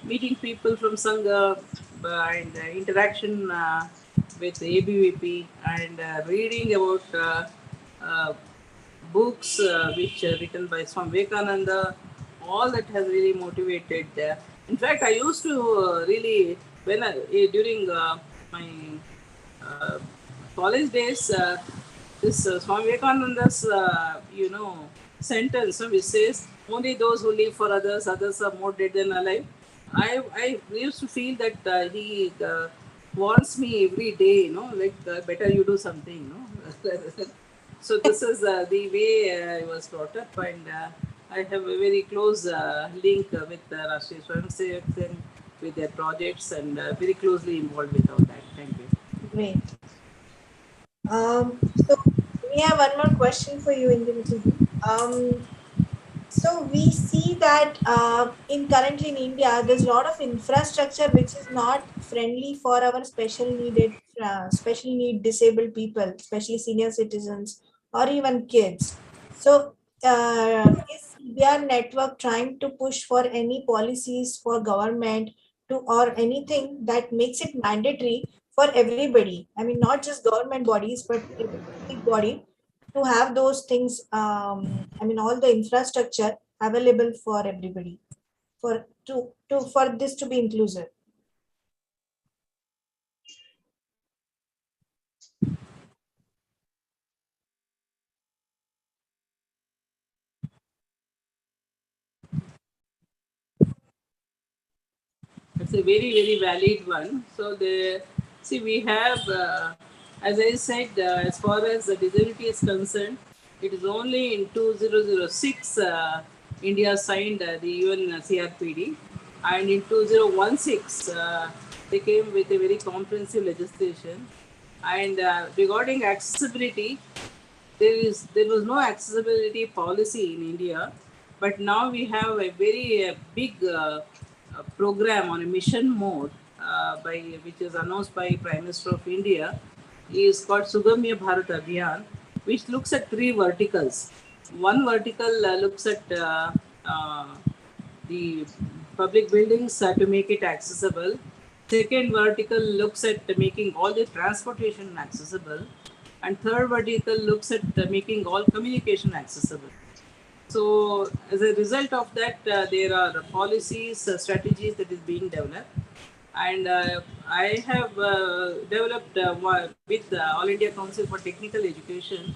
meeting people from Sangha and interaction with ABVP and reading about books which are written by Swami Vivekananda, all that has really motivated. In fact, I used to really, during my uh, college days, this Swami Vivekananda's, sentence which says, only those who live for others, others are more dead than alive. I used to feel that he wants me every day, like better you do something, So this is the way I was brought up, and I have a very close link with Rashtriya Swayamsevak with their projects, and very closely involved with all that. Thank you. Great. So we have one more question for you, Indumati. So we see that currently in India, there's a lot of infrastructure which is not friendly for our special need disabled people, especially senior citizens or even kids. So is CBR network trying to push for any policies for government to or anything that makes it mandatory for everybody? I mean, not just government bodies, but every public body to have those things, I mean, all the infrastructure available for everybody for this to be inclusive. It's a very, very valid one. So we have, as I said, as far as the disability is concerned, it is only in 2006 India signed the UN CRPD, and in 2016 they came with a very comprehensive legislation. And regarding accessibility, there was no accessibility policy in India, but now we have a very big program on a mission mode by which is announced by Prime Minister of India. Is called Sugamya Bharat Abhiyan, which looks at three verticals. One vertical looks at the public buildings to make it accessible. Second vertical looks at making all the transportation accessible. And third vertical looks at making all communication accessible. So as a result of that, there are policies, strategies that is being developed. And I have developed with the All India Council for Technical Education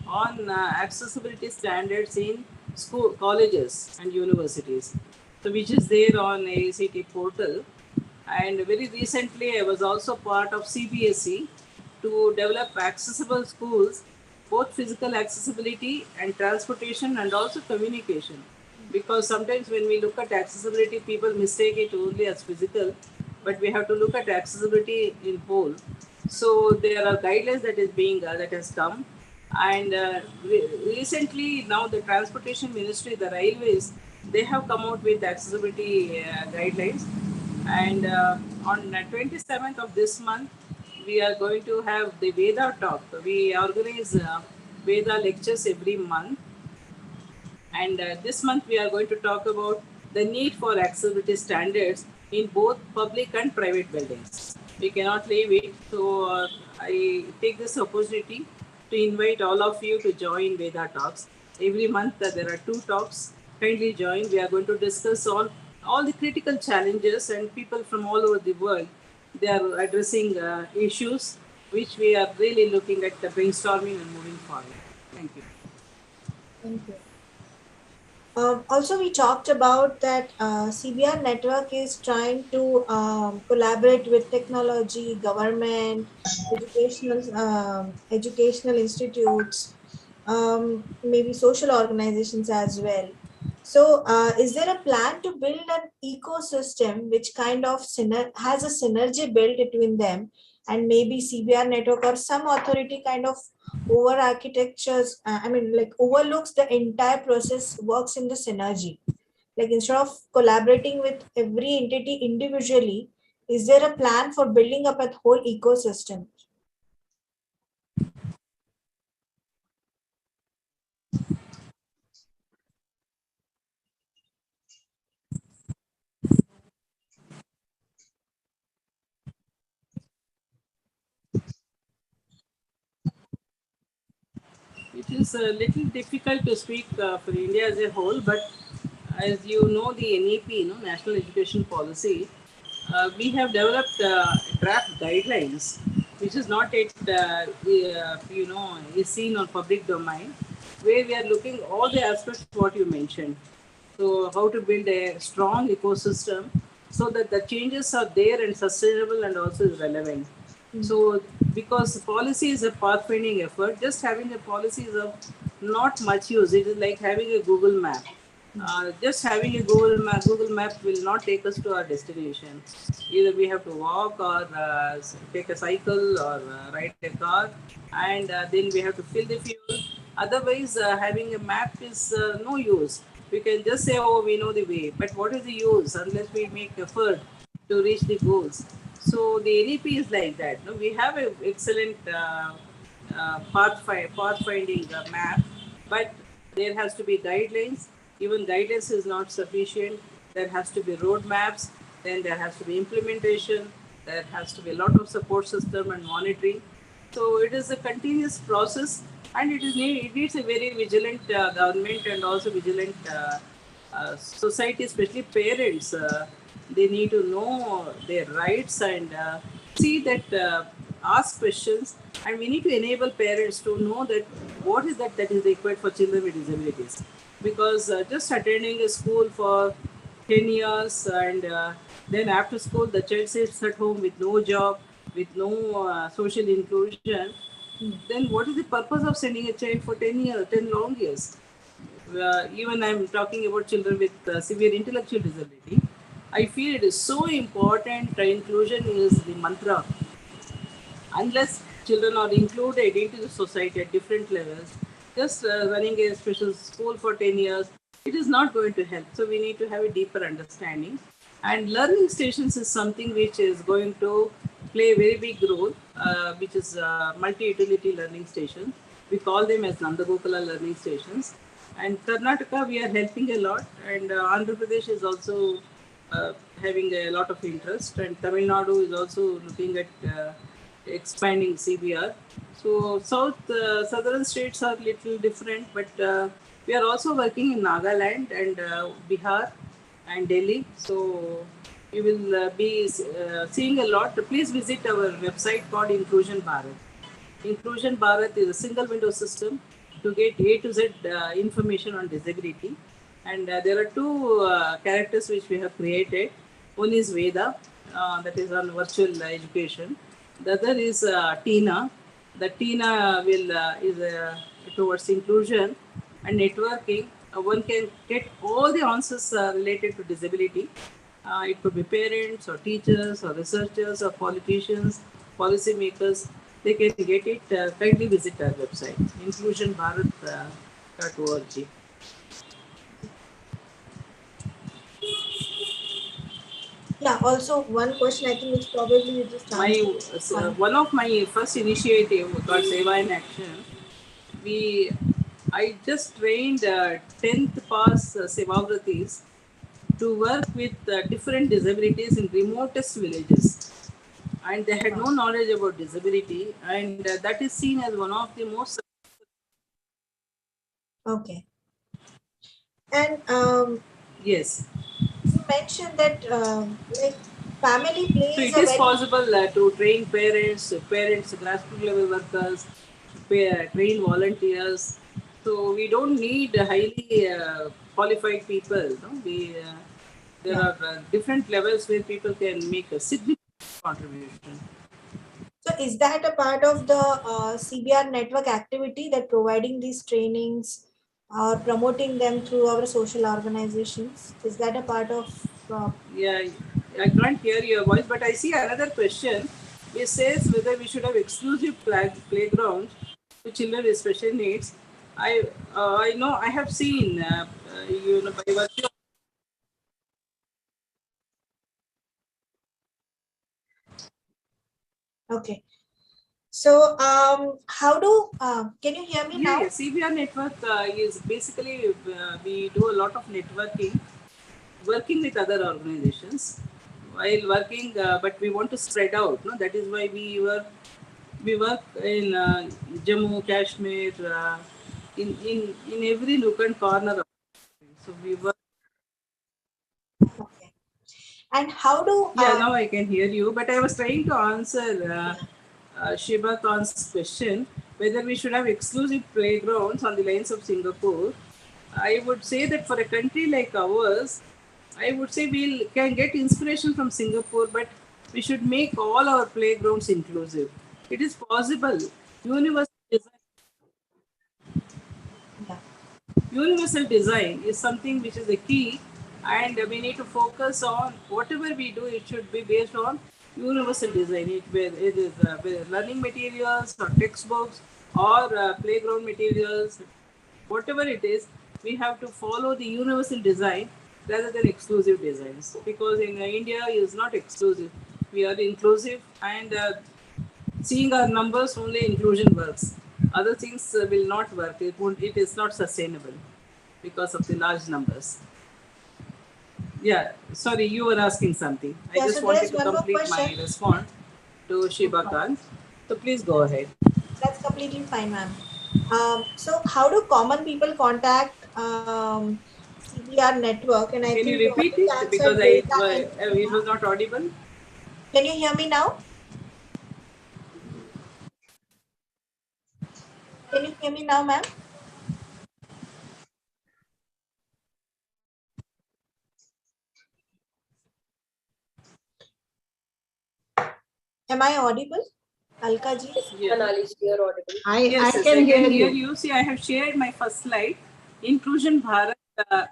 on accessibility standards in school, colleges and universities. So which is there on AICT portal. And very recently, I was also part of CBSE to develop accessible schools, both physical accessibility and transportation and also communication. Because sometimes when we look at accessibility, people mistake it only as physical, but we have to look at accessibility in whole. So there are guidelines that is being that has come, and recently now the transportation ministry, the railways, they have come out with accessibility guidelines, and on 27th of this month, we are going to have the Veda talk. We organize Veda lectures every month. And this month, we are going to talk about the need for accessibility standards in both public and private buildings. We cannot leave it. So I take this opportunity to invite all of you to join Veda Talks. Every month, there are 2 talks. Kindly join. We are going to discuss on all the critical challenges, and people from all over the world, they are addressing issues which we are really looking at the brainstorming and moving forward. Thank you. Thank you. Also, we talked about that CBR network is trying to collaborate with technology, government, educational institutes, maybe social organizations as well. So, is there a plan to build an ecosystem which kind of has a synergy built between them, and maybe CBR network or some authority kind of over architectures, like overlooks the entire process, works in the synergy? Like instead of collaborating with every entity individually, is there a plan for building up a whole ecosystem? It is a little difficult to speak for India as a whole, but as you know, the NEP, National Education Policy, we have developed draft guidelines, which is not yet, is seen on public domain, where we are looking all the aspects what you mentioned. So how to build a strong ecosystem so that the changes are there and sustainable and also relevant. So, because policy is a pathfinding effort, just having a policy is of not much use. It is like having a Google map. Just having a Google map will not take us to our destination. Either we have to walk or take a cycle or ride a car, and then we have to fill the fuel. Otherwise, having a map is no use. We can just say, "Oh, we know the way," but what is the use unless we make effort to reach the goals? So the NEP is like that. No, we have an excellent pathfinding map, but there has to be guidelines. Even guidance is not sufficient. There has to be roadmaps. Then there has to be implementation. There has to be a lot of support system and monitoring. So it is a continuous process, and it needs a very vigilant government and also vigilant society, especially parents. They need to know their rights and see that ask questions, and we need to enable parents to know that what is that is required for children with disabilities, because just attending a school for 10 years and then after school the child sits at home with no job, with no social inclusion, then what is the purpose of sending a child for 10 years, 10 long years? Even I'm talking about children with severe intellectual disability. I feel it is so important. Inclusion is the mantra. Unless children are included into the society at different levels, just running a special school for 10 years, it is not going to help. So we need to have a deeper understanding. And learning stations is something which is going to play a very big role, which is multi-utility learning stations. We call them as Nandagokala learning stations. And Karnataka, we are helping a lot, and Andhra Pradesh is also having a lot of interest, and Tamil Nadu is also looking at expanding CBR. So southern states are little different, but we are also working in Nagaland and Bihar and Delhi. So you will be seeing a lot. Please visit our website called Inclusion Bharat. Inclusion Bharat is a single window system to get A to Z information on disability. And there are two characters which we have created. One is Veda, that is on virtual education. The other is Tina. The Tina is towards inclusion and networking. One can get all the answers related to disability. It could be parents or teachers or researchers or politicians, policymakers. They can get it. Kindly visit our website, inclusionbharat.org. Yeah, also one question I think which probably you just My answered. one of my first initiative called Seva In Action. I just trained 10th pass Sevavratis to work with different disabilities in remotest villages, and they had no knowledge about disability, and that is seen as one of the most. Okay. And Yes, you mentioned that like family so plays it a is very possible to train parents, grassroots level workers, train volunteers. So we don't need highly qualified people. No? There yeah. are different levels where people can make a significant contribution. So is that a part of the CBR network activity that providing these trainings or promoting them through our social organizations? Is that a part of Yeah, I can't hear your voice, but I see another question. It says whether we should have exclusive playgrounds to children with special needs. I know I have seen by virtue of. okay. So how do can you hear me Yeah, now? CBR network is basically we do a lot of networking, working with other organizations while working, but we want to spread out. No, that is why we work in Jammu, Kashmir, in every nook and corner of the country. So we work. Okay. And how do Yeah, now I can hear you. But I was trying to answer Shiba Khan's question whether we should have exclusive playgrounds on the lines of Singapore. I would say that for a country like ours, I would say we can get inspiration from Singapore, but we should make all our playgrounds inclusive. It is possible. Universal design yeah. Universal design is something which is the key, and we need to focus on whatever we do. It should be based on universal design. Whether it is whether learning materials or textbooks or playground materials, whatever it is, we have to follow the universal design rather than exclusive designs. Because in India is not exclusive. We are inclusive, and seeing our numbers only inclusion works. Other things will not work. It is not sustainable because of the large numbers. Yeah, sorry, you were asking something. I Yeah, just so there's wanted to one more complete question. my response to No Shiba problem. Khan. So please go ahead. That's completely fine, ma'am. So how do common people contact CBR network? And I Can you think you repeat already it because answered data and it was not audible? can you hear me now? Can you hear me now, ma'am? Am I audible? Alka ji? Yeah. Manali, you're audible. I Yes, yes, I can can hear hear you. you. See, I have shared my first slide. Inclusion Bharat.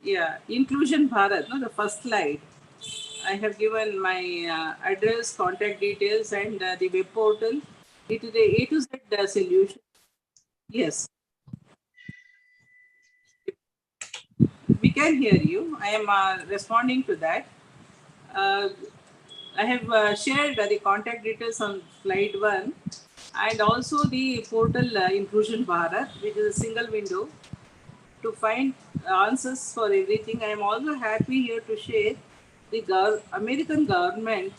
Yeah, Inclusion Bharat. No, the first slide. I have given my address, contact details, and the web portal. It is a to Z solution. Yes, we can hear you. I am responding to that. Uh, I have shared the contact details on slide one, and also the portal Inclusion Bharat, which is a single window. to find answers for everything. I am also happy here to share the American government,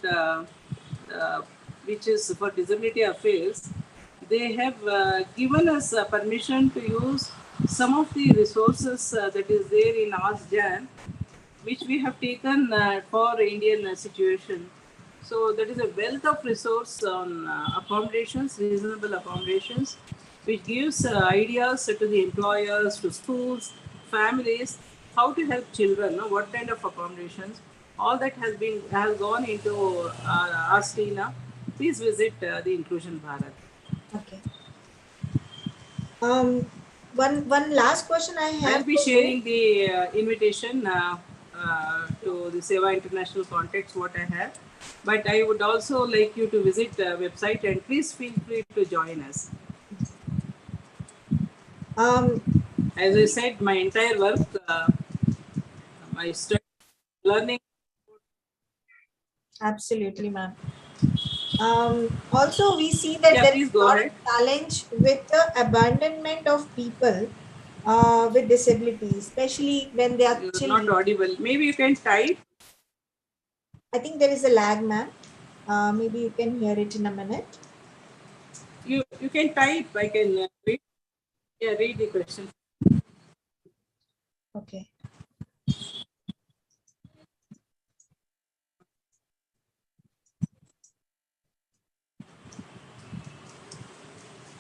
which is for disability affairs. They have given us permission to use some of the resources that is there in ASEAN, which we have taken for Indian situation. So that is a wealth of resource on accommodations, reasonable accommodations, which gives ideas to the employers, to schools, families, how to help children, what kind of accommodations. All that has gone into Astina. Please visit the Inclusion Bharat. Okay. One last question I I'll have be for you. sharing the invitation to the Sewa International contacts what I have. But I would also like you to visit the website and please feel free to join us. Um, As I said, my entire work, my study, learning. Absolutely, ma'am. Also, we see that Yeah, there is please a go lot ahead. of challenge with the abandonment of people with disabilities, especially when they are You're not children. audible. Maybe you can type. I think there is a lag, ma'am. Maybe you can hear it in a minute. You can type. I can read. Yeah, read the question. Okay.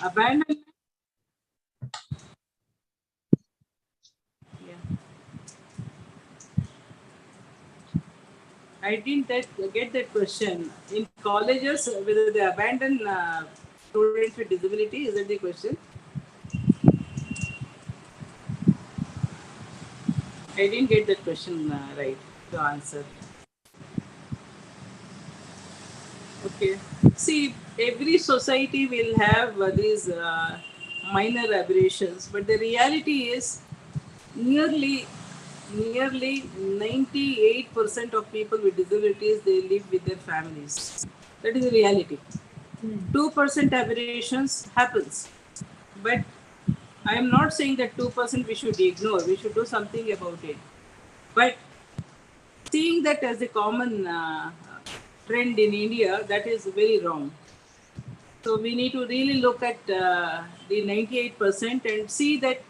Abandonment. Yeah. I didn't get that question. In colleges, whether they abandon students with disability, is that the question? I didn't get that question right to answer. Okay. See, every society will have these minor aberrations, but the reality is nearly nearly 98% of people with disabilities they live with their families. That is the reality. 2% aberrations happens, but I am not saying that 2% we should ignore. We should do something about it. But seeing that as a common trend in India, that is very wrong. So we need to really look at the 98% and see that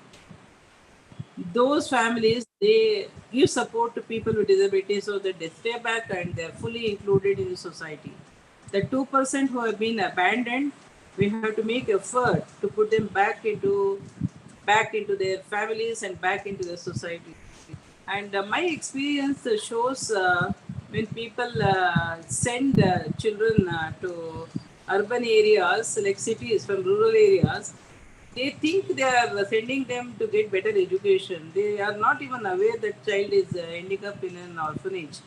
those families they give support to people with disabilities so that they stay back and they're fully included in the society. The 2% who have been abandoned, we have to make effort to put them back into their families and back into the society. And my experience shows when people send children to urban areas like cities from rural areas, they think they are sending them to get better education. They are not even aware that child is ending up in an orphanage,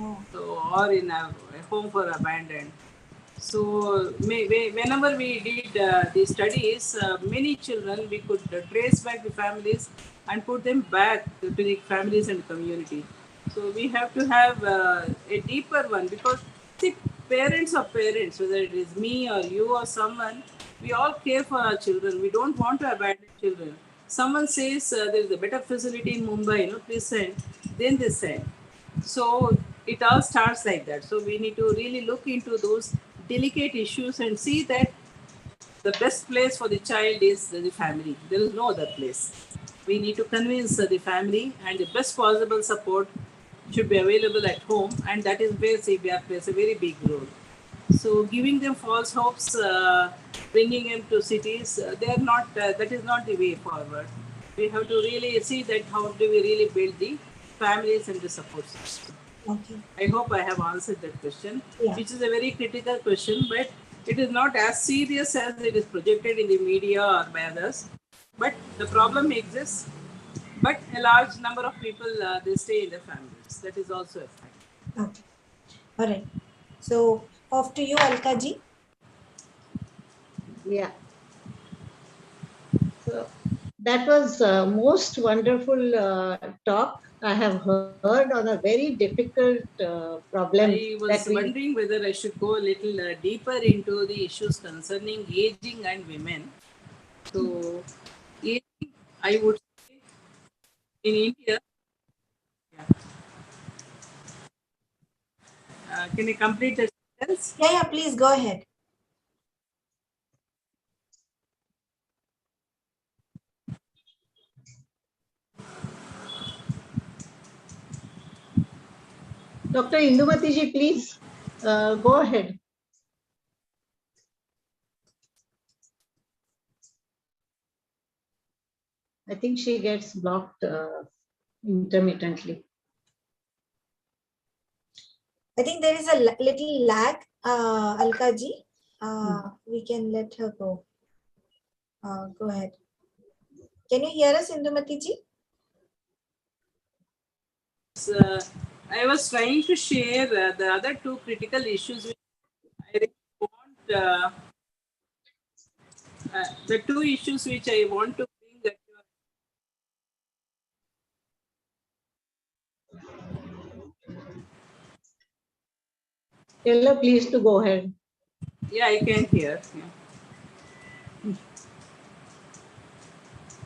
Oh. so or in a home for abandoned. So whenever we did the studies, many children we could trace back the families and put them back to the families and community. So we have to have a deeper one because see, parents are parents, whether it is me or you or someone, we all care for our children. We don't want to abandon children. Someone says there is a better facility in Mumbai, please send. Then they send. So it all starts like that. So we need to really look into those delicate issues and see that the best place for the child is the family. There is no other place. We need to convince the family, and the best possible support should be available at home, and that is where CBR plays a very big role. So giving them false hopes, bringing them to cities, they are not. That is not the way forward. We have to really see that how do we really build the families and the support system. Okay. I hope I have answered that question, Yeah. which is a very critical question, but it is not as serious as it is projected in the media or by others. But the problem exists. But a large number of people they stay in their families. That is also a fact. Okay. All right. So off to you, Alka ji. Yeah. So that was most wonderful talk I have heard on a very difficult problem I that was we. wondering whether I should go a little deeper into the issues concerning aging and women. So, aging, I would say in India. Can you complete the sentence? Yeah, please go ahead. Dr. Indumati ji, please go ahead. I think she gets blocked intermittently. I think there is a little lag, Alka ji. We can let her go. Go ahead. Can you hear us, Indumati ji? I was trying to share the other two critical issues which I really want, the two issues which I want to bring that Tell her please to go ahead. yeah, I can hear.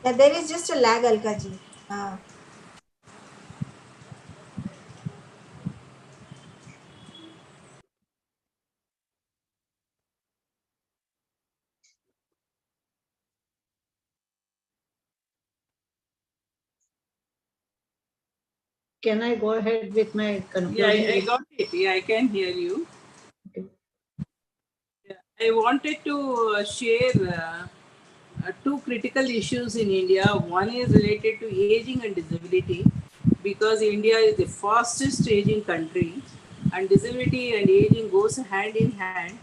Yeah, there is just a lag, Alka ji. Can I go ahead with my Yeah, concluding? I got it. Yeah, I can hear you. Okay. Yeah, I wanted to share two critical issues in India. One is related to aging and disability, because India is the fastest aging country, and disability and aging goes hand in hand.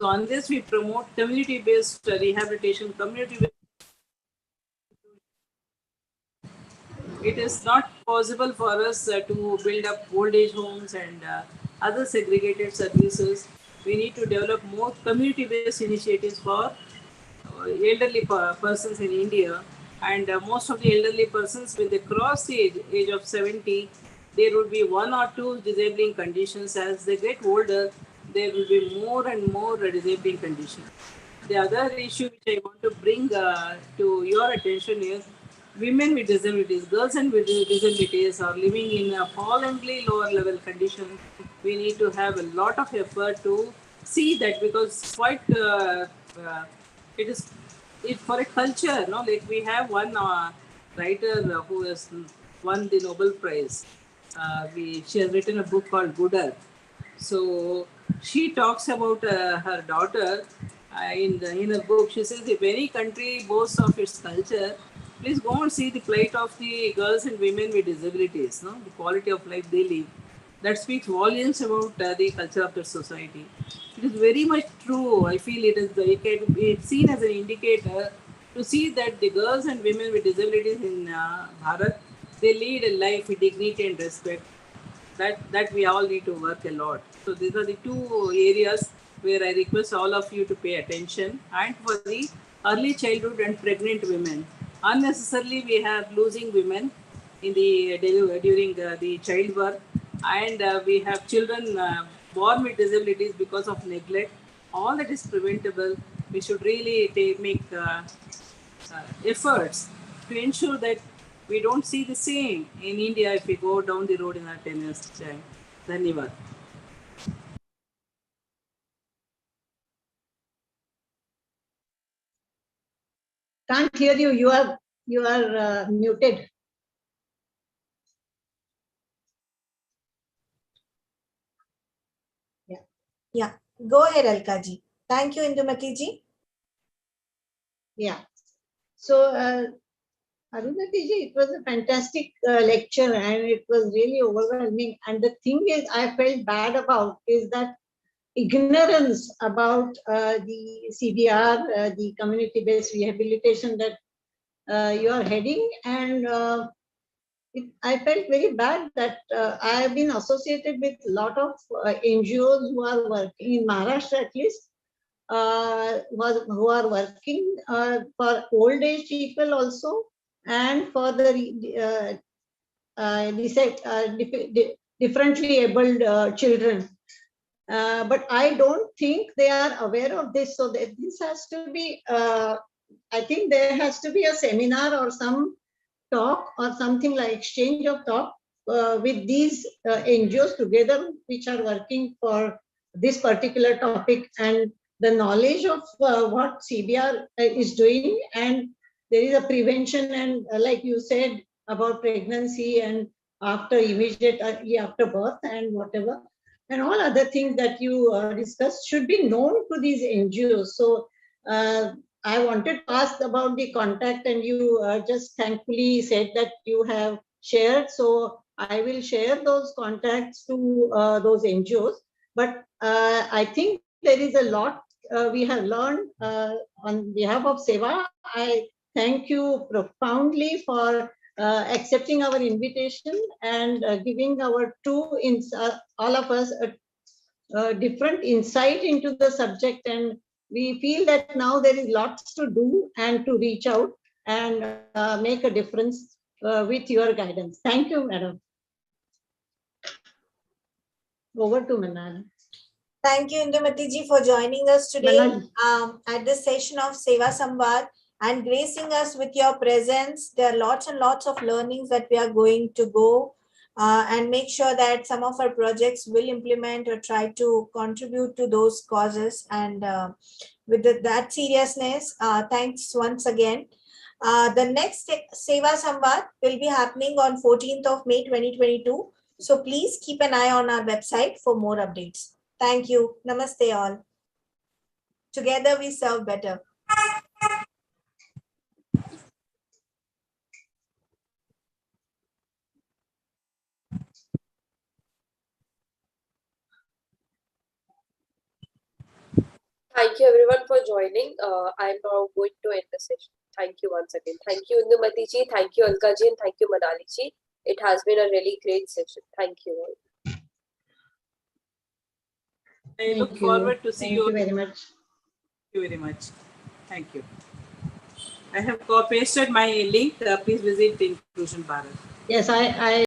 So unless we promote community-based rehabilitation, community-based, it is not possible for us to build up old age homes and other segregated services. We need to develop more community-based initiatives for elderly persons in India, and most of the elderly persons, when they cross the age of 70, there will be one or two disabling conditions. As they get older, there will be more and more disabling conditions. The other issue which I want to bring to your attention is women with disabilities, girls and with disabilities are living in appallingly lower level conditions. We need to have a lot of effort to see that, because quite it is it for a culture, no? Like we have one writer who has won the Nobel Prize. She has written a book called Good Earth. So she talks about her daughter in her book. She says, if any country boasts of its culture, please go and see the plight of the girls and women with disabilities, no? The quality of life they live. That speaks volumes about the culture of the society. It is very much true. I feel it can be seen as an indicator to see that the girls and women with disabilities in Bharat, they lead a life with dignity and respect. That we all need to work a lot. So these are the two areas where I request all of you to pay attention. And for the early childhood and pregnant women, unnecessarily we have losing women in the during the childbirth, and we have children born with disabilities because of neglect. All that is preventable. We should really make efforts to ensure that we don't see the same in India if we go down the road in our 10 years time. Dhanyavad. Can't hear you. You are muted. Yeah, go ahead, Alka ji. Thank you, Indumati ji. Yeah. So, Arundhati ji, it was a fantastic lecture and it was really overwhelming. And the thing is, I felt bad about is that ignorance about the CBR, the community-based rehabilitation that you are heading. And I felt very bad that I have been associated with a lot of NGOs who are working in Maharashtra at least, who are working for old age people also, and for the differently abled children. But I don't think they are aware of this. So that this has to be, I think there has to be a seminar or some talk or something like exchange of thought with these NGOs together, which are working for this particular topic, and the knowledge of what CBR is doing. And there is a prevention, and like you said about pregnancy and after immediate after birth and whatever, and all other things that you discussed should be known to these NGOs. So I wanted to ask about the contact, and you just thankfully said that you have shared. So I will share those contacts to those NGOs. But I think there is a lot we have learned on behalf of Seva. I thank you profoundly for accepting our invitation and giving our all of us a different insight into the subject. And we feel that now there is lots to do and to reach out and make a difference with your guidance. Thank you, madam. Over to Manal. Thank you, Indumati ji, for joining us today at this session of Sewa Samwaad and gracing us with your presence. There are lots and lots of learnings that we are going to go and make sure that some of our projects will implement or try to contribute to those causes. And with that seriousness, thanks once again. The next Sewa Samwaad will be happening on 14th of May 2022. So please keep an eye on our website for more updates. Thank you. Namaste all. Together we serve better. Thank you everyone for joining. I'm now going to end the session. Thank you once again. Thank you Indumati ji, thank you Alka ji, and thank you Manali ji. It has been a really great session. Thank you all. I look forward to see you. Thank you very much. Thank you very much. Thank you. I have pasted my link. Please visit Inclusion Bharat. Yes, I